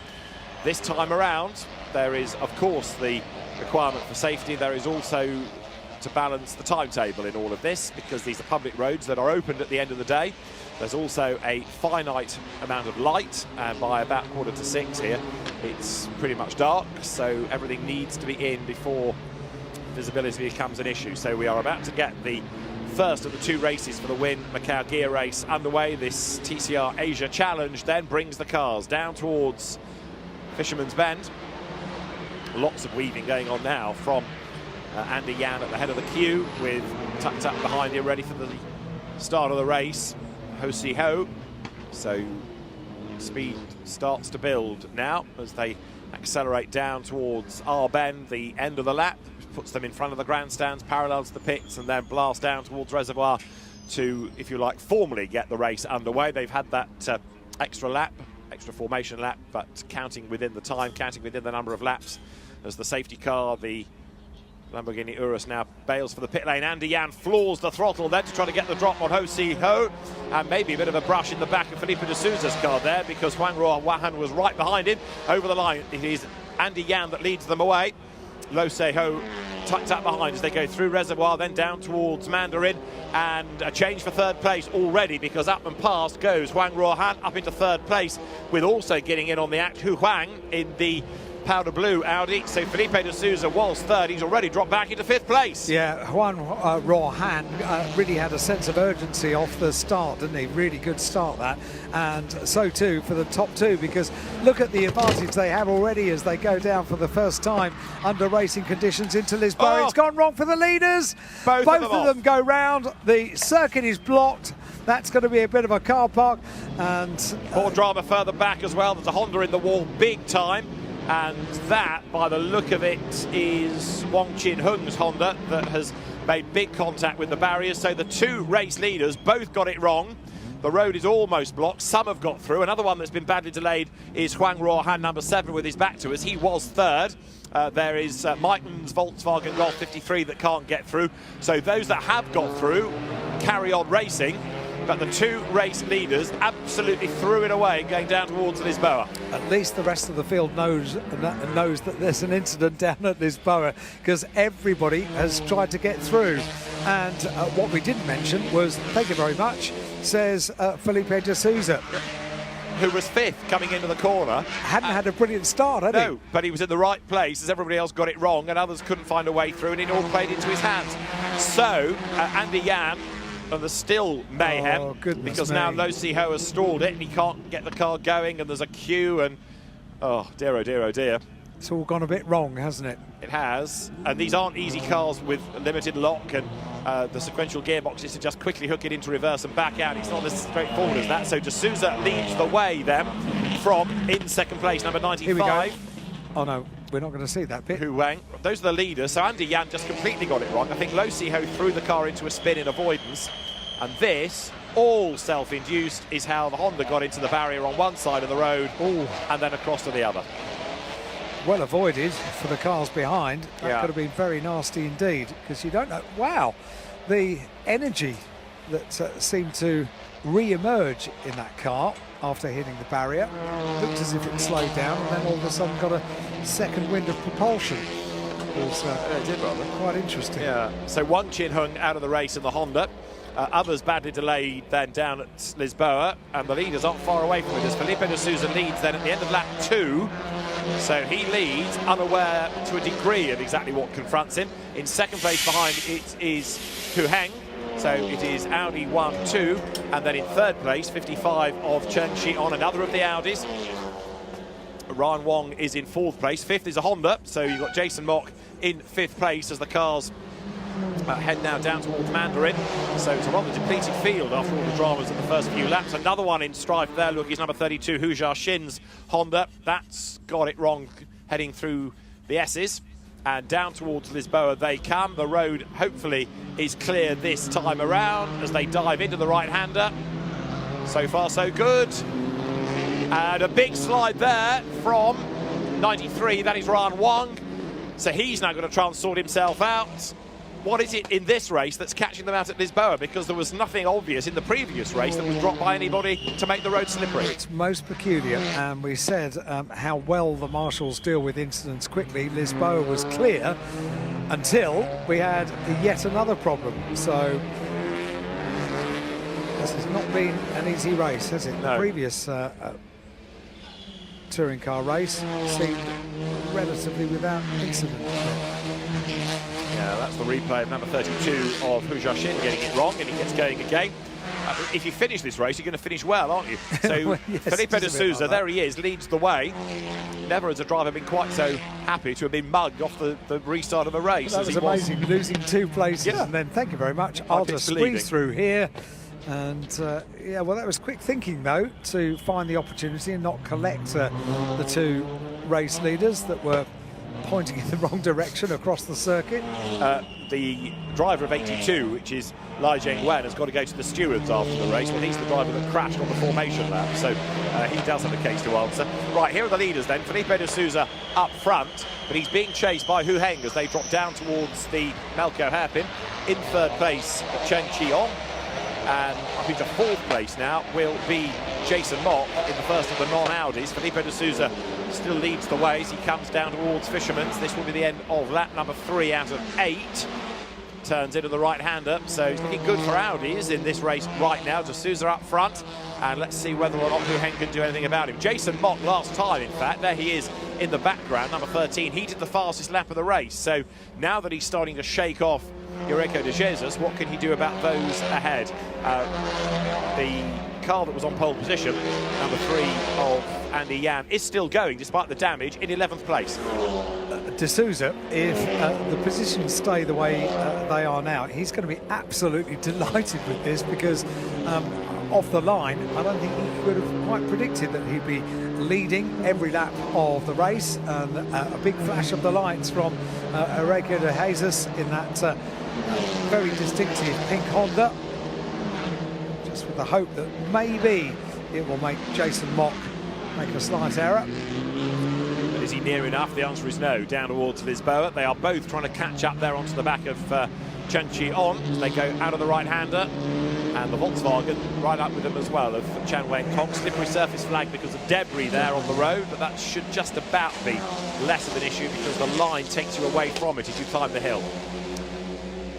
this time around. There is, of course, the requirement for safety. There is also to balance the timetable in all of this, because these are public roads that are opened at the end of the day. There's also a finite amount of light, and by about 5:45 here, it's pretty much dark, so everything needs to be in before visibility becomes an issue. So we are about to get the first of the 2 races for the Win Macau Gear race underway. This TCR Asia Challenge then brings the cars down towards Fisherman's Bend. Lots of weaving going on now from Andy Jan at the head of the queue, with tucked up behind him ready for the start of the race, Ho Si Ho. So speed starts to build now as they accelerate down towards our bend, the end of the lap, puts them in front of the grandstands, parallel to the pits, and then blast down towards Reservoir to, if you like, formally get the race underway. They've had that extra formation lap, but counting within the time, counting within the number of laps, as the safety car, the Lamborghini Urus now bails for the pit lane. Andy Yan floors the throttle then to try to get the drop on Ho Si Ho, and maybe a bit of a brush in the back of Felipe de Souza's car there, because Huang Ruohan was right behind him over the line. It is Andy Yan that leads them away. Lo Se Ho tucked up behind as they go through Reservoir, then down towards Mandarin, and a change for third place already, because up and past goes Huang Ruohan up into third place, with also getting in on the act Hu Huang in the powder blue Audi. So Felipe de Souza was third. He's already dropped back into fifth place. Yeah, Juan Rohan really had a sense of urgency off the start, didn't he? Really good start, that. And so too for the top two, because look at the advantage they have already as they go down for the first time under racing conditions into Lisboa. Oh. It's gone wrong for the leaders. Both of them go round. The circuit is blocked. That's going to be a bit of a car park. And more drama further back as well. There's a Honda in the wall big time. And that, by the look of it, is Wong Chin Hung's Honda that has made big contact with the barriers. So the two race leaders both got it wrong. The road is almost blocked. Some have got through. Another one that's been badly delayed is Huang Ruohan, number 7, with his back to us. He was third. There is Meiten's Volkswagen Golf 53 that can't get through. So those that have got through carry on racing. But the two race leaders absolutely threw it away going down towards Lisboa. At least the rest of the field knows that there's an incident down at Lisboa, because everybody has tried to get through. And what we didn't mention was, thank you very much, says Felipe de Souza, who was fifth coming into the corner. Hadn't had a brilliant start, had he? No, but he was in the right place as everybody else got it wrong and others couldn't find a way through, and it all played into his hands. So Andy Yan, and there's still mayhem, because now Lo Si Ho has stalled it and he can't get the car going, and there's a queue, and oh dear, oh dear, oh dear. It's all gone a bit wrong, hasn't it? It has, and these aren't easy cars with limited lock and the sequential gearboxes to just quickly hook it into reverse and back out. It's not as straightforward as that. So de Souza leads the way then from in second place, number 95. Here we go. Oh no, we're not going to see that bit. Hu Wang. Those are the leaders. So Andy Yan just completely got it wrong. I think Lo Si Ho threw the car into a spin in avoidance, and this, all self-induced, is how the Honda got into the barrier on one side of the road. Ooh. And then across to the other. Well avoided for the cars behind. That Yeah. could have been very nasty indeed, because you don't know. Wow, the energy that seemed to re-emerge in that car after hitting the barrier. Looked as if it slowed down, and then all of a sudden got a second wind of propulsion. It was it did rather. quite interesting. Yeah. So Wong Chin Hung out of the race in the Honda. Others badly delayed then down at Lisboa, and the leaders aren't far away from it as Felipe de Souza leads then at the end of lap 2. So he leads, unaware to a degree of exactly what confronts him. In second place behind it is Hu Heng. So it is Audi 1-2, and then in third place, 55 of Chen Shi on another of the Audis. Ryan Wong is in fourth place. Fifth is a Honda, so you've got Jason Mock in fifth place as the cars head now down towards Mandarin. So it's a rather depleted field after all the dramas in the first few laps. Another one in strife there, look, is number 32, Hu Jiaxin's Honda. That's got it wrong heading through the S's. And down towards Lisboa they come. The road, hopefully, is clear this time around as they dive into the right-hander. So far, so good. And a big slide there from 93. That is Ryan Wong. So he's now going to try and sort himself out. What is it in this race that's catching them out at Lisboa? Because there was nothing obvious in the previous race that was dropped by anybody to make the road slippery. It's most peculiar, and we said how well the marshals deal with incidents quickly. Lisboa was clear until we had yet another problem. So this has not been an easy race, has it? No. The previous touring car race seemed relatively without incident. Yeah, that's the replay of number 32 of Hu Jiaxin getting it wrong, and he gets going again. If you finish this race, you're going to finish well, aren't you? So Well, yes, Felipe de Souza, like there he is, leads the way. Never has a driver been quite so happy to have been mugged off the restart of a race. That as was he amazing, losing 2 places, Yeah. and then thank you very much. I'll just squeeze through here. And yeah, well, that was quick thinking though, to find the opportunity and not collect the 2 race leaders that were pointing in the wrong direction across the circuit. The driver of 82, which is Lai Jing-wen, has got to go to the stewards after the race. Well, he's the driver that crashed on the formation lap, so he does have a case to answer. Right, here are the leaders then. Felipe de Sousa up front, but he's being chased by Hu Heng as they drop down towards the Macau hairpin. In third place, Chen Chi-ong. And up into fourth place now will be Jason Mott in the first of the non-Audis. Felipe de Sousa still leads the way as he comes down towards Fisherman's. This will be the end of lap number 3 out of 8. Turns into the right-hander, so it's looking good for Audis in this race right now. De Sousa up front, and let's see whether or not Hu Heng can do anything about him. Jason Mott last time, in fact, there he is in the background, number 13. He did the fastest lap of the race, so now that he's starting to shake off Eureka de Jesus, what can he do about those ahead? The car that was on pole position, number 3 of Andy Yan, is still going despite the damage in 11th place. De Sousa, if the positions stay the way they are now, he's going to be absolutely delighted with this, because off the line, I don't think he would have quite predicted that he'd be leading every lap of the race. And a big flash of the lights from Eureka de Jesus in that very distinctive pink Honda, just with the hope that maybe it will make Jason Mott make a slight error. But is he near enough? The answer is no. Down towards Lisboa. They are both trying to catch up there onto the back of Chen Chi-ong as they go out of the right-hander. And the Volkswagen right up with them as well of Chan Wen-kong. Slippery surface flag because of debris there on the road, but that should just about be less of an issue because the line takes you away from it as you climb the hill.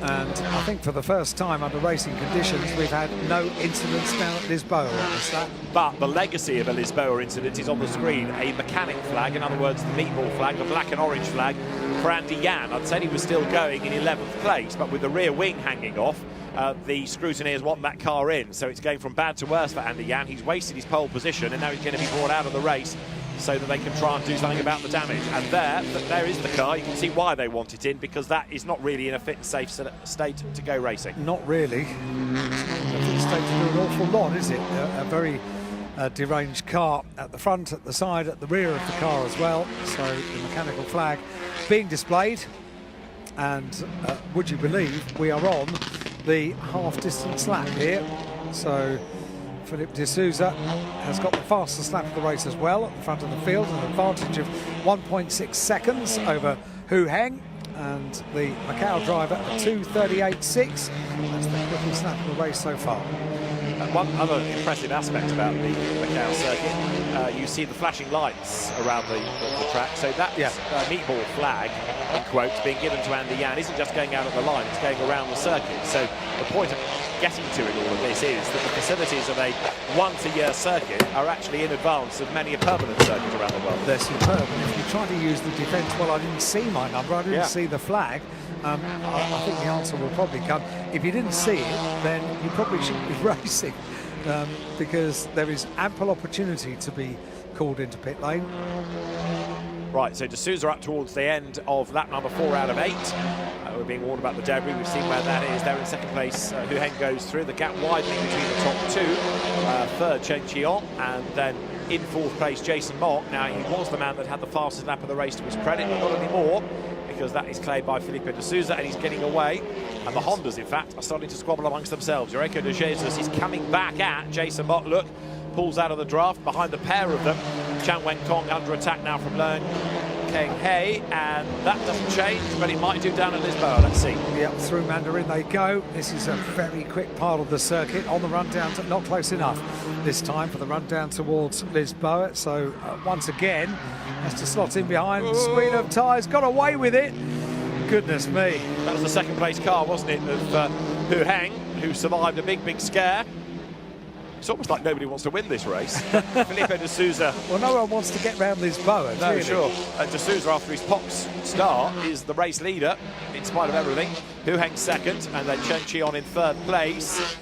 And I think for the first time under racing conditions, we've had no incidents down at Lisboa. But the legacy of a Lisboa incident is on the screen. A mechanic flag, in other words, the meatball flag, the black and orange flag for Andy Yan. I'd said he was still going in 11th place, but with the rear wing hanging off, the scrutineers want that car in. So it's going from bad to worse for Andy Yan. He's wasted his pole position, and now he's going to be brought out of the race so that they can try and do something about the damage. And there is the car. You can see why they want it in, because that is not really in a fit and safe state to go racing. Not really. A fit state to do an awful lot, is it? A very deranged car at the front, at the side, at the rear of the car as well. So the mechanical flag being displayed. And would you believe we are on the half-distance lap here. So Philippe de Sousa has got the fastest lap of the race as well at the front of the field, an advantage of 1.6 seconds over Hu Heng, and the Macau driver at 2:38.6. That's the quickest lap of the race so far. One other impressive aspect about the Macau circuit, you see the flashing lights around the track. So that meatball flag, in quotes, being given to Andy Yan isn't just going out of the line, it's going around the circuit. So the point of getting to in all of this is that the facilities of a once-a-year circuit are actually in advance of many a permanent circuit around the world. They're superb. And if you try to use the defence, well, I didn't see my number, I didn't see the flag. I think the answer will probably come. If you didn't see it, then you probably shouldn't be racing, because there is ample opportunity to be called into pit lane. Right, so de Sousa up towards the end of lap number 4 out of 8. We're being warned about the debris. We've seen where that is. There in second place, Hu Heng goes through. The gap widening between the top two. Third, Chen Chi-ong, and then in fourth place, Jason Mott. Now, he was the man that had the fastest lap of the race to his credit, but not anymore, because that is claimed by Felipe de Sousa, and he's getting away. And the Hondas, in fact, are starting to squabble amongst themselves. Eureka de Jesus is coming back at Jason Mott. Look, pulls out of the draft behind the pair of them. Chan Wen-kong under attack now from Leung Keng-hei, and that doesn't change, but it might do down at Lisboa. Let's see. Yep, through Mandarin they go. This is a very quick part of the circuit. On the run down, not close enough this time for the run down towards Lisboa. So once again, has to slot in behind. Squeal of tyres, got away with it. Goodness me. That was the second place car, wasn't it, of Hu Heng, who survived a big scare. It's almost like nobody wants to win this race. Felipe de Sousa. Well, no one wants to get round Lisboa. No, really. sure. De Sousa, after his Pox start, is the race leader in spite of everything. Hu Heng second, and then Chen Chi-ong in third place.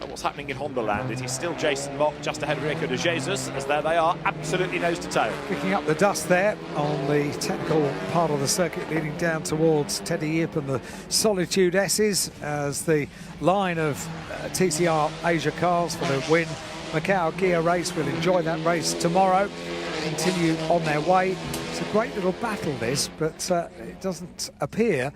And what's happening in Honda Land? It is still Jason Mott just ahead of Rico de Jesus, as there they are, absolutely nose to tail. Picking up the dust there on the technical part of the circuit, leading down towards Teddy Yip and the Solitude S's, as the line of TCR Asia cars for the Win Macau Gear race will enjoy that race tomorrow, continue on their way It's a great little battle, this, but it doesn't appear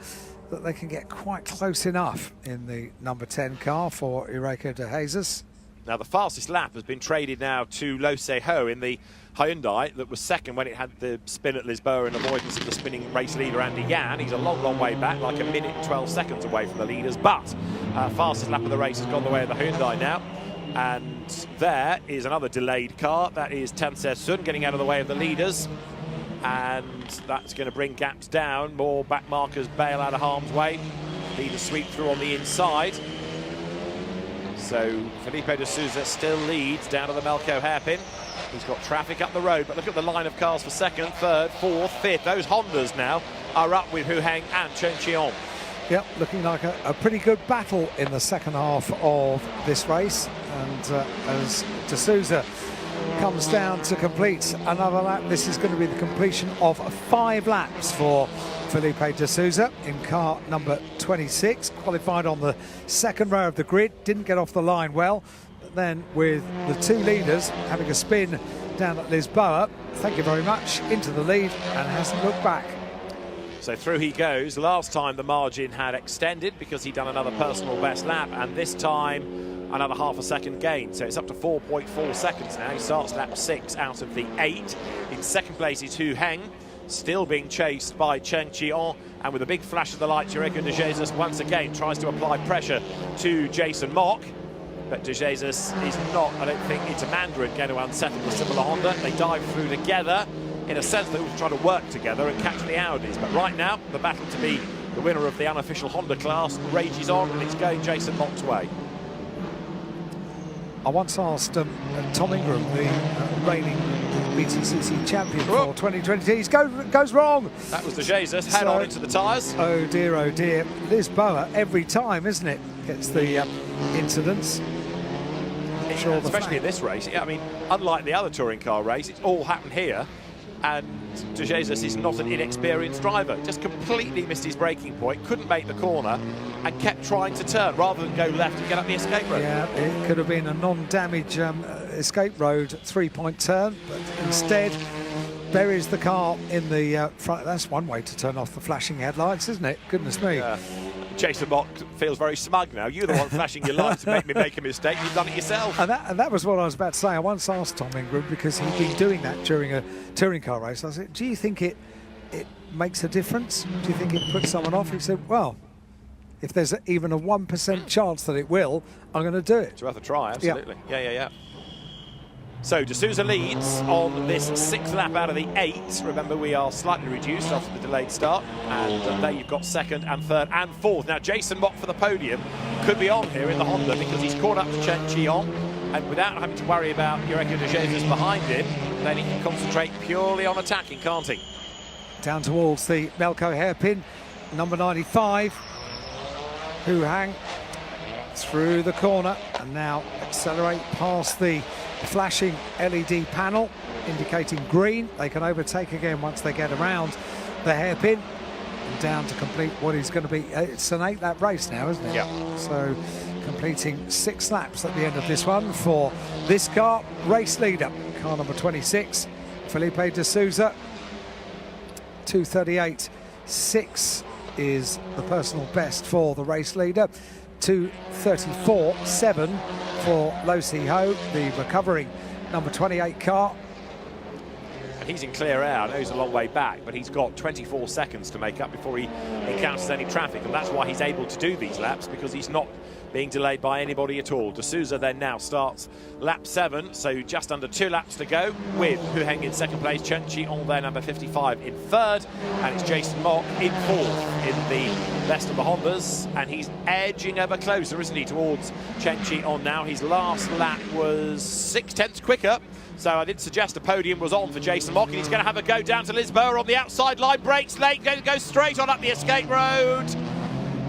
that they can get quite close enough in the number 10 car for Eureka de Jesus. Now, the fastest lap has been traded now to Lo Se-ho in the Hyundai that was second when it had the spin at Lisboa in avoidance of the spinning race leader Andy Yan. He's a long, long way back, like a minute and 12 seconds away from the leaders, but fastest lap of the race has gone the way of the Hyundai now. And there is another delayed car. That is Tanser Sun getting out of the way of the leaders. And that's going to bring gaps down. More back markers bail out of harm's way. Leaders sweep through on the inside. So Felipe de Sousa still leads down to the Melco hairpin. He's got traffic up the road, but look at the line of cars for second, third, fourth, fifth. Those Hondas now are up with Hu Heng and Chen Qiong. Yep, looking like a pretty good battle in the second half of this race. And as de Sousa comes down to complete another lap, this is going to be the completion of 5 laps for Felipe de Sousa in car number 26. Qualified on the second row of the grid, didn't get off the line well. But then with the 2 leaders having a spin down at Lisboa, thank you very much, into the lead and hasn't looked back. So through he goes. Last time the margin had extended because he'd done another personal best lap, and this time another half a second gain. So it's up to 4.4 seconds now. He starts lap 6 out of the 8. In second place is Hu Heng, still being chased by Chen Qiong, and with a big flash of the lights, Eureka de Jesus once again tries to apply pressure to Jason Mock. But de Jesus is not, I don't think, into Mandarin going to unsettle the similar Honda. They dive through together. In a sense, they all try to work together and catch the Audis. But right now, the battle to be the winner of the unofficial Honda class rages on, and it's going Jason Mock's way. I once asked Tom Ingram, the reigning BTCC champion for 2020, he goes wrong. That was de Jesus, head on into the tyres. Oh dear, Lisboa every time, isn't it? Gets the incidents. Sure, especially in this race. I mean, unlike the other touring car race, it's all happened here. And de Jesus is not an inexperienced driver. Just completely missed his braking point, couldn't make the corner, and kept trying to turn rather than go left and get up the escape road. Yeah, it could have been a non-damage escape road 3-point turn, but instead buries the car in the front. That's one way to turn off the flashing headlights, isn't it? Goodness me. Yeah. Jason Mock feels very smug now. You're the one flashing your lights to make me make a mistake. You've done it yourself. And that was what I was about to say. I once asked Tom Ingram, because he'd been doing that during a touring car race. I said, do you think it makes a difference? Do you think it puts someone off? He said, well, if there's even a 1% chance that it will, I'm going to do it. It's worth a try, absolutely. Yeah. So de Sousa leads on this 6th lap out of the 8. Remember, we are slightly reduced after the delayed start. And there you've got 2nd and 3rd and 4th. Now, Jason Mock for the podium could be on here in the Honda because he's caught up to Chen Qiong. And without having to worry about Eureka de Jesus behind him, then he can concentrate purely on attacking, can't he? Down towards the Melco hairpin, number 95. Hu Heng through the corner and now accelerate past the flashing LED panel indicating green. They can overtake again once they get around the hairpin and down to complete what is going to be, it's an 8-lap race now, isn't it? Yeah. So completing 6 laps at the end of this one for this car, race leader, car number 26, Felipe de Sousa. 2:38.6 is the personal best for the race leader. 2:34.7 for Lo Se-ho, the recovering number 28 car. And he's in clear air. I know he's a long way back, but he's got 24 seconds to make up before he encounters any traffic, and that's why he's able to do these laps, because he's not being delayed by anybody at all. De Sousa then now starts lap 7, so just under 2 laps to go, with Hu Heng in 2nd place, Chen Qiong there, number 55, in 3rd, and it's Jason Mock in 4th in the best of the Hondas, and he's edging ever closer, isn't he, towards Chen Qiong now. His last lap was 6/10 quicker, so I did suggest a podium was on for Jason Mock, and he's going to have a go down to Lisboa on the outside line, brakes late, going to go straight on up the escape road.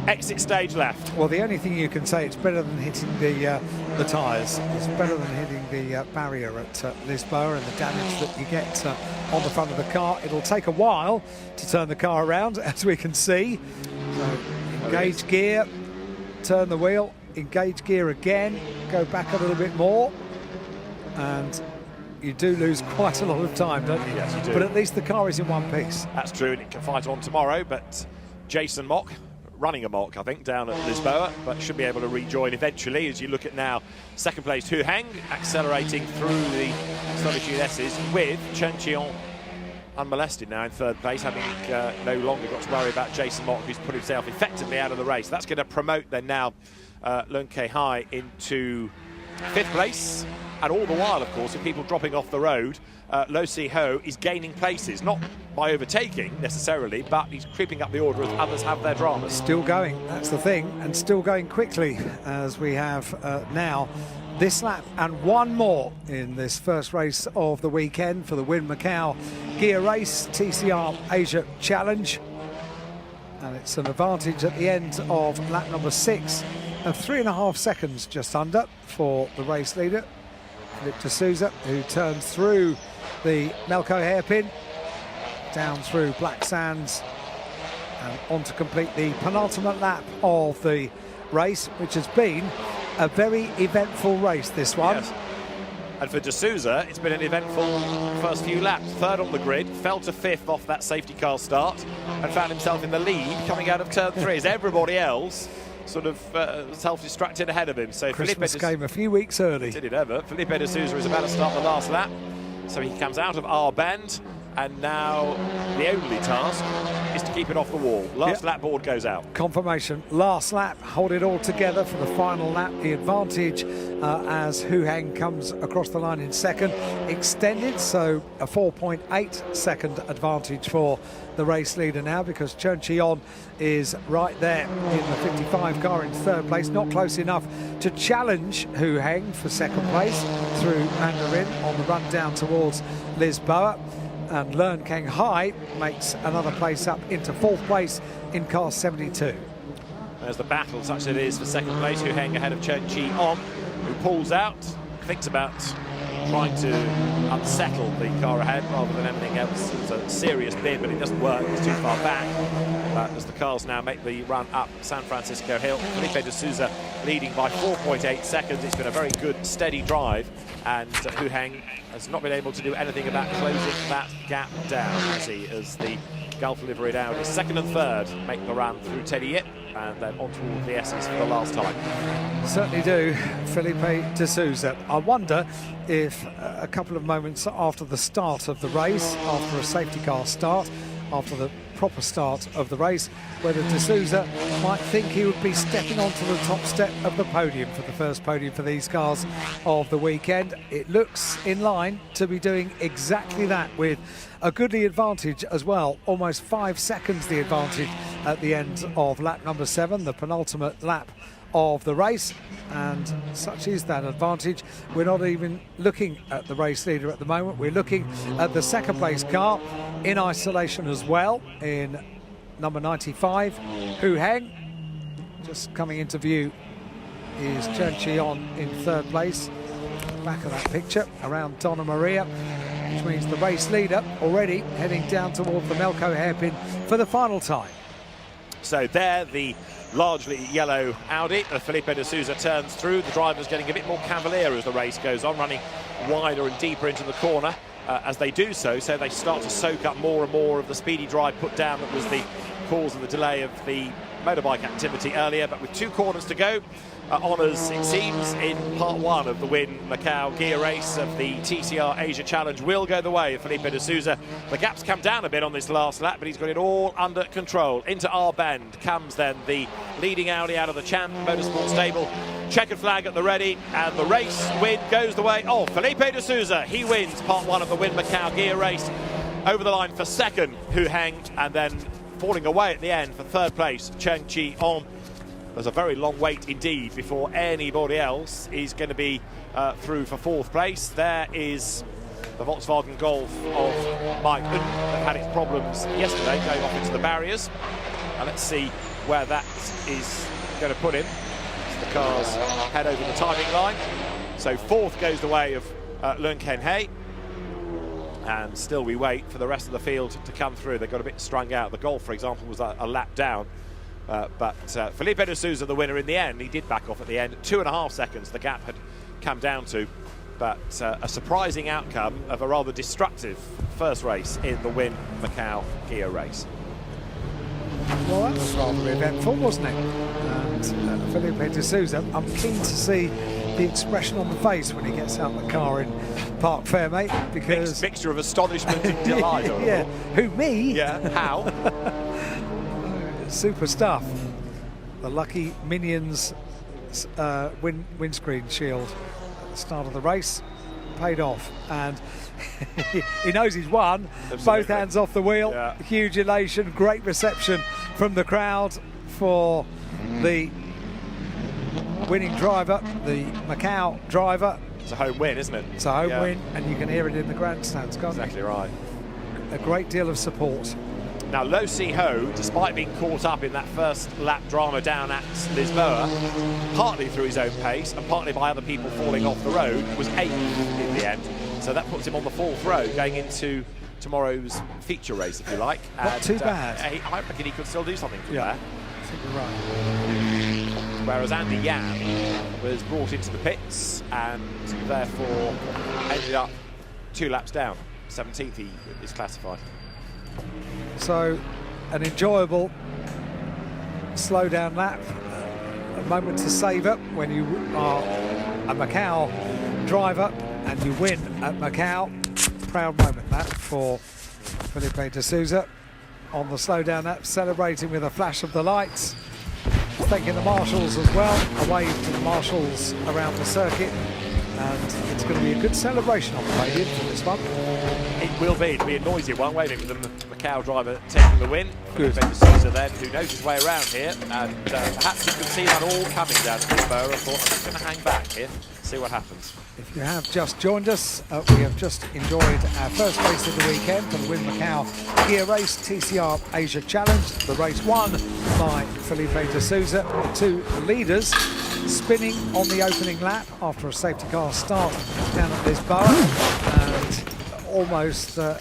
Exit stage left. Well, the only thing you can say, it's better than hitting the tyres. It's better than hitting the barrier at Lisboa and the damage that you get on the front of the car. It'll take a while to turn the car around, as we can see. So engage gear, turn the wheel, engage gear again, go back a little bit more, and you do lose quite a lot of time, don't you? Yes, you do. But at least the car is in one piece. That's true, and it can fight on tomorrow, but Jason Mock, running a mock, I think, down at Lisboa, but should be able to rejoin eventually. As you look at now, second place Hu Heng, accelerating through the Solitude S's with Chen Qiong unmolested now in third place, having no longer got to worry about Jason Mock, who's put himself effectively out of the race. That's going to promote then now Leung Kei Hai into fifth place, and all the while, of course, with people dropping off the road, Lo Si Ho is gaining places, not by overtaking necessarily, but he's creeping up the order as others have their dramas. Still going, that's the thing, and still going quickly, as we have now this lap and one more in this first race of the weekend for the Win Macau Gear Race TCR Asia Challenge. And it's an advantage at the end of lap number 6 of 3.5 seconds just under for the race leader, Felipe de Souza, who turns through the Melco hairpin, down through Black Sands, and on to complete the penultimate lap of the race, which has been a very eventful race, this one. Yes. And for de Souza, it's been an eventful first few laps. Third on the grid, fell to fifth off that safety car start, and found himself in the lead coming out of turn 3 as everybody else sort of self-distracted ahead of him. So Christmas came a few weeks early. Did it ever? Felipe de Souza is about to start the last lap. So he comes out of our bend, and now the only task is to keep it off the wall. Last lap board goes out. Confirmation, last lap, hold it all together for the final lap. The advantage as Hu Heng comes across the line in second, extended, so a 4.8 second advantage for the race leader now, because Chen Qiong is right there in the 55 car in third place, not close enough to challenge Hu Heng for second place through Mandarin on the run down towards Lisboa. And Leung Kei Hai makes another place up into fourth place in car 72. There's the battle, such as it is, for second place. Hu Heng ahead of Chen Qiong, who pulls out, thinks about trying to unsettle the car ahead rather than anything else. It's a serious bid, but it doesn't work. It's too far back. As the cars now make the run up San Francisco Hill, Felipe de Souza leading by 4.8 seconds. It's been a very good, steady drive, and Hu Heng has not been able to do anything about closing that gap down, has he, as the Gulf liveried Audi second and third make the run through Teddy Yip and then on towards the S's for the last time. Certainly do, Felipe de Souza. I wonder if a couple of moments after the start of the race, after a safety car start, after the proper start of the race, whether de Souza might think he would be stepping onto the top step of the podium for the first podium for these cars of the weekend. It looks in line to be doing exactly that, with a goodly advantage as well, almost 5 seconds the advantage at the end of lap number 7, the penultimate lap of the race. And such is that advantage. We're not even looking at the race leader at the moment. We're looking at the second place car in isolation as well, in number 95, Hu Heng. Just coming into view is Chen Qiong in third place. Back of that picture around Donna Maria, which means the race leader already heading down towards the Melco hairpin for the final time. So there, the largely yellow Audi, Felipe de Souza turns through. The driver's getting a bit more cavalier as the race goes on, running wider and deeper into the corner. As they do so they start to soak up more and more of the speedy drive put down that was the cause of the delay of the motorbike activity earlier. But with 2 corners to go, honours, it seems, in part 1 of the Win Macau Gear Race of the TCR Asia Challenge will go the way of Felipe de Souza. The gap's come down a bit on this last lap, but he's got it all under control. Into our bend comes then the leading Audi out of the Champ Motorsport stable. Checkered flag at the ready, and the race win goes the way of Felipe de Souza. He wins part 1 of the Win Macau Gear Race. Over the line for second, Hu Heng, and then falling away at the end for third place, Chen Qiong. There's a very long wait indeed before anybody else is going to be through for fourth place. There is the Volkswagen Golf of Mike Unn that had its problems yesterday going off into the barriers. And let's see where that is going to put him as the cars head over the timing line. So fourth goes the way of Leung Kei Hai. And still we wait for the rest of the field to come through. They got a bit strung out. The Golf, for example, was a lap down. But Felipe de Souza, the winner in the end, he did back off at the end. 2.5 seconds the gap had come down to. but a surprising outcome of a rather destructive first race in the Win Macau Kia race. Well, that was rather eventful, wasn't it? And Felipe de Sousa, I'm keen to see the expression on the face when he gets out the car in Parc Fermé, because Mixture of astonishment and delight. yeah, who, me? Yeah, how? Super stuff. The lucky Minions windscreen shield at the start of the race paid off, and he knows he's won. Absolutely. Both hands off the wheel. Yeah. Huge elation, great reception from the crowd for the winning driver, the Macau driver. It's a home win, isn't it? It's a home win, and you can hear it in the grandstands, can't Exactly you? right. A great deal of support. Now, Lo Si Ho, despite being caught up in that first lap drama down at Lisboa, partly through his own pace and partly by other people falling off the road, was 8th in the end. So that puts him on the 4th row going into tomorrow's feature race, if you like. Not too bad. I reckon he could still do something from there. I think you're right. Whereas Andy Yan was brought into the pits and therefore ended up 2 laps down. 17th he is classified. So, an enjoyable slow-down lap, a moment to savour when you are a Macau driver and you win at Macau. Proud moment that for Felipe de Sousa on the slow-down lap, celebrating with a flash of the lights, thanking the marshals as well, a wave to the marshals around the circuit, and it's going to be a good celebration on the podium for this one. It will be. It'll be a noisy one, waving for the Macau driver taking the win. Good. Felipe de Sousa then, who knows his way around here, and perhaps you can see that all coming down to this bow. I thought, I'm just going to hang back here, see what happens. If you have just joined us, we have just enjoyed our first race of the weekend for the Win Macau Kia race, TCR Asia Challenge. The race won by Felipe de Sousa. The two leaders spinning on the opening lap after a safety car start down at Lisboa, and almost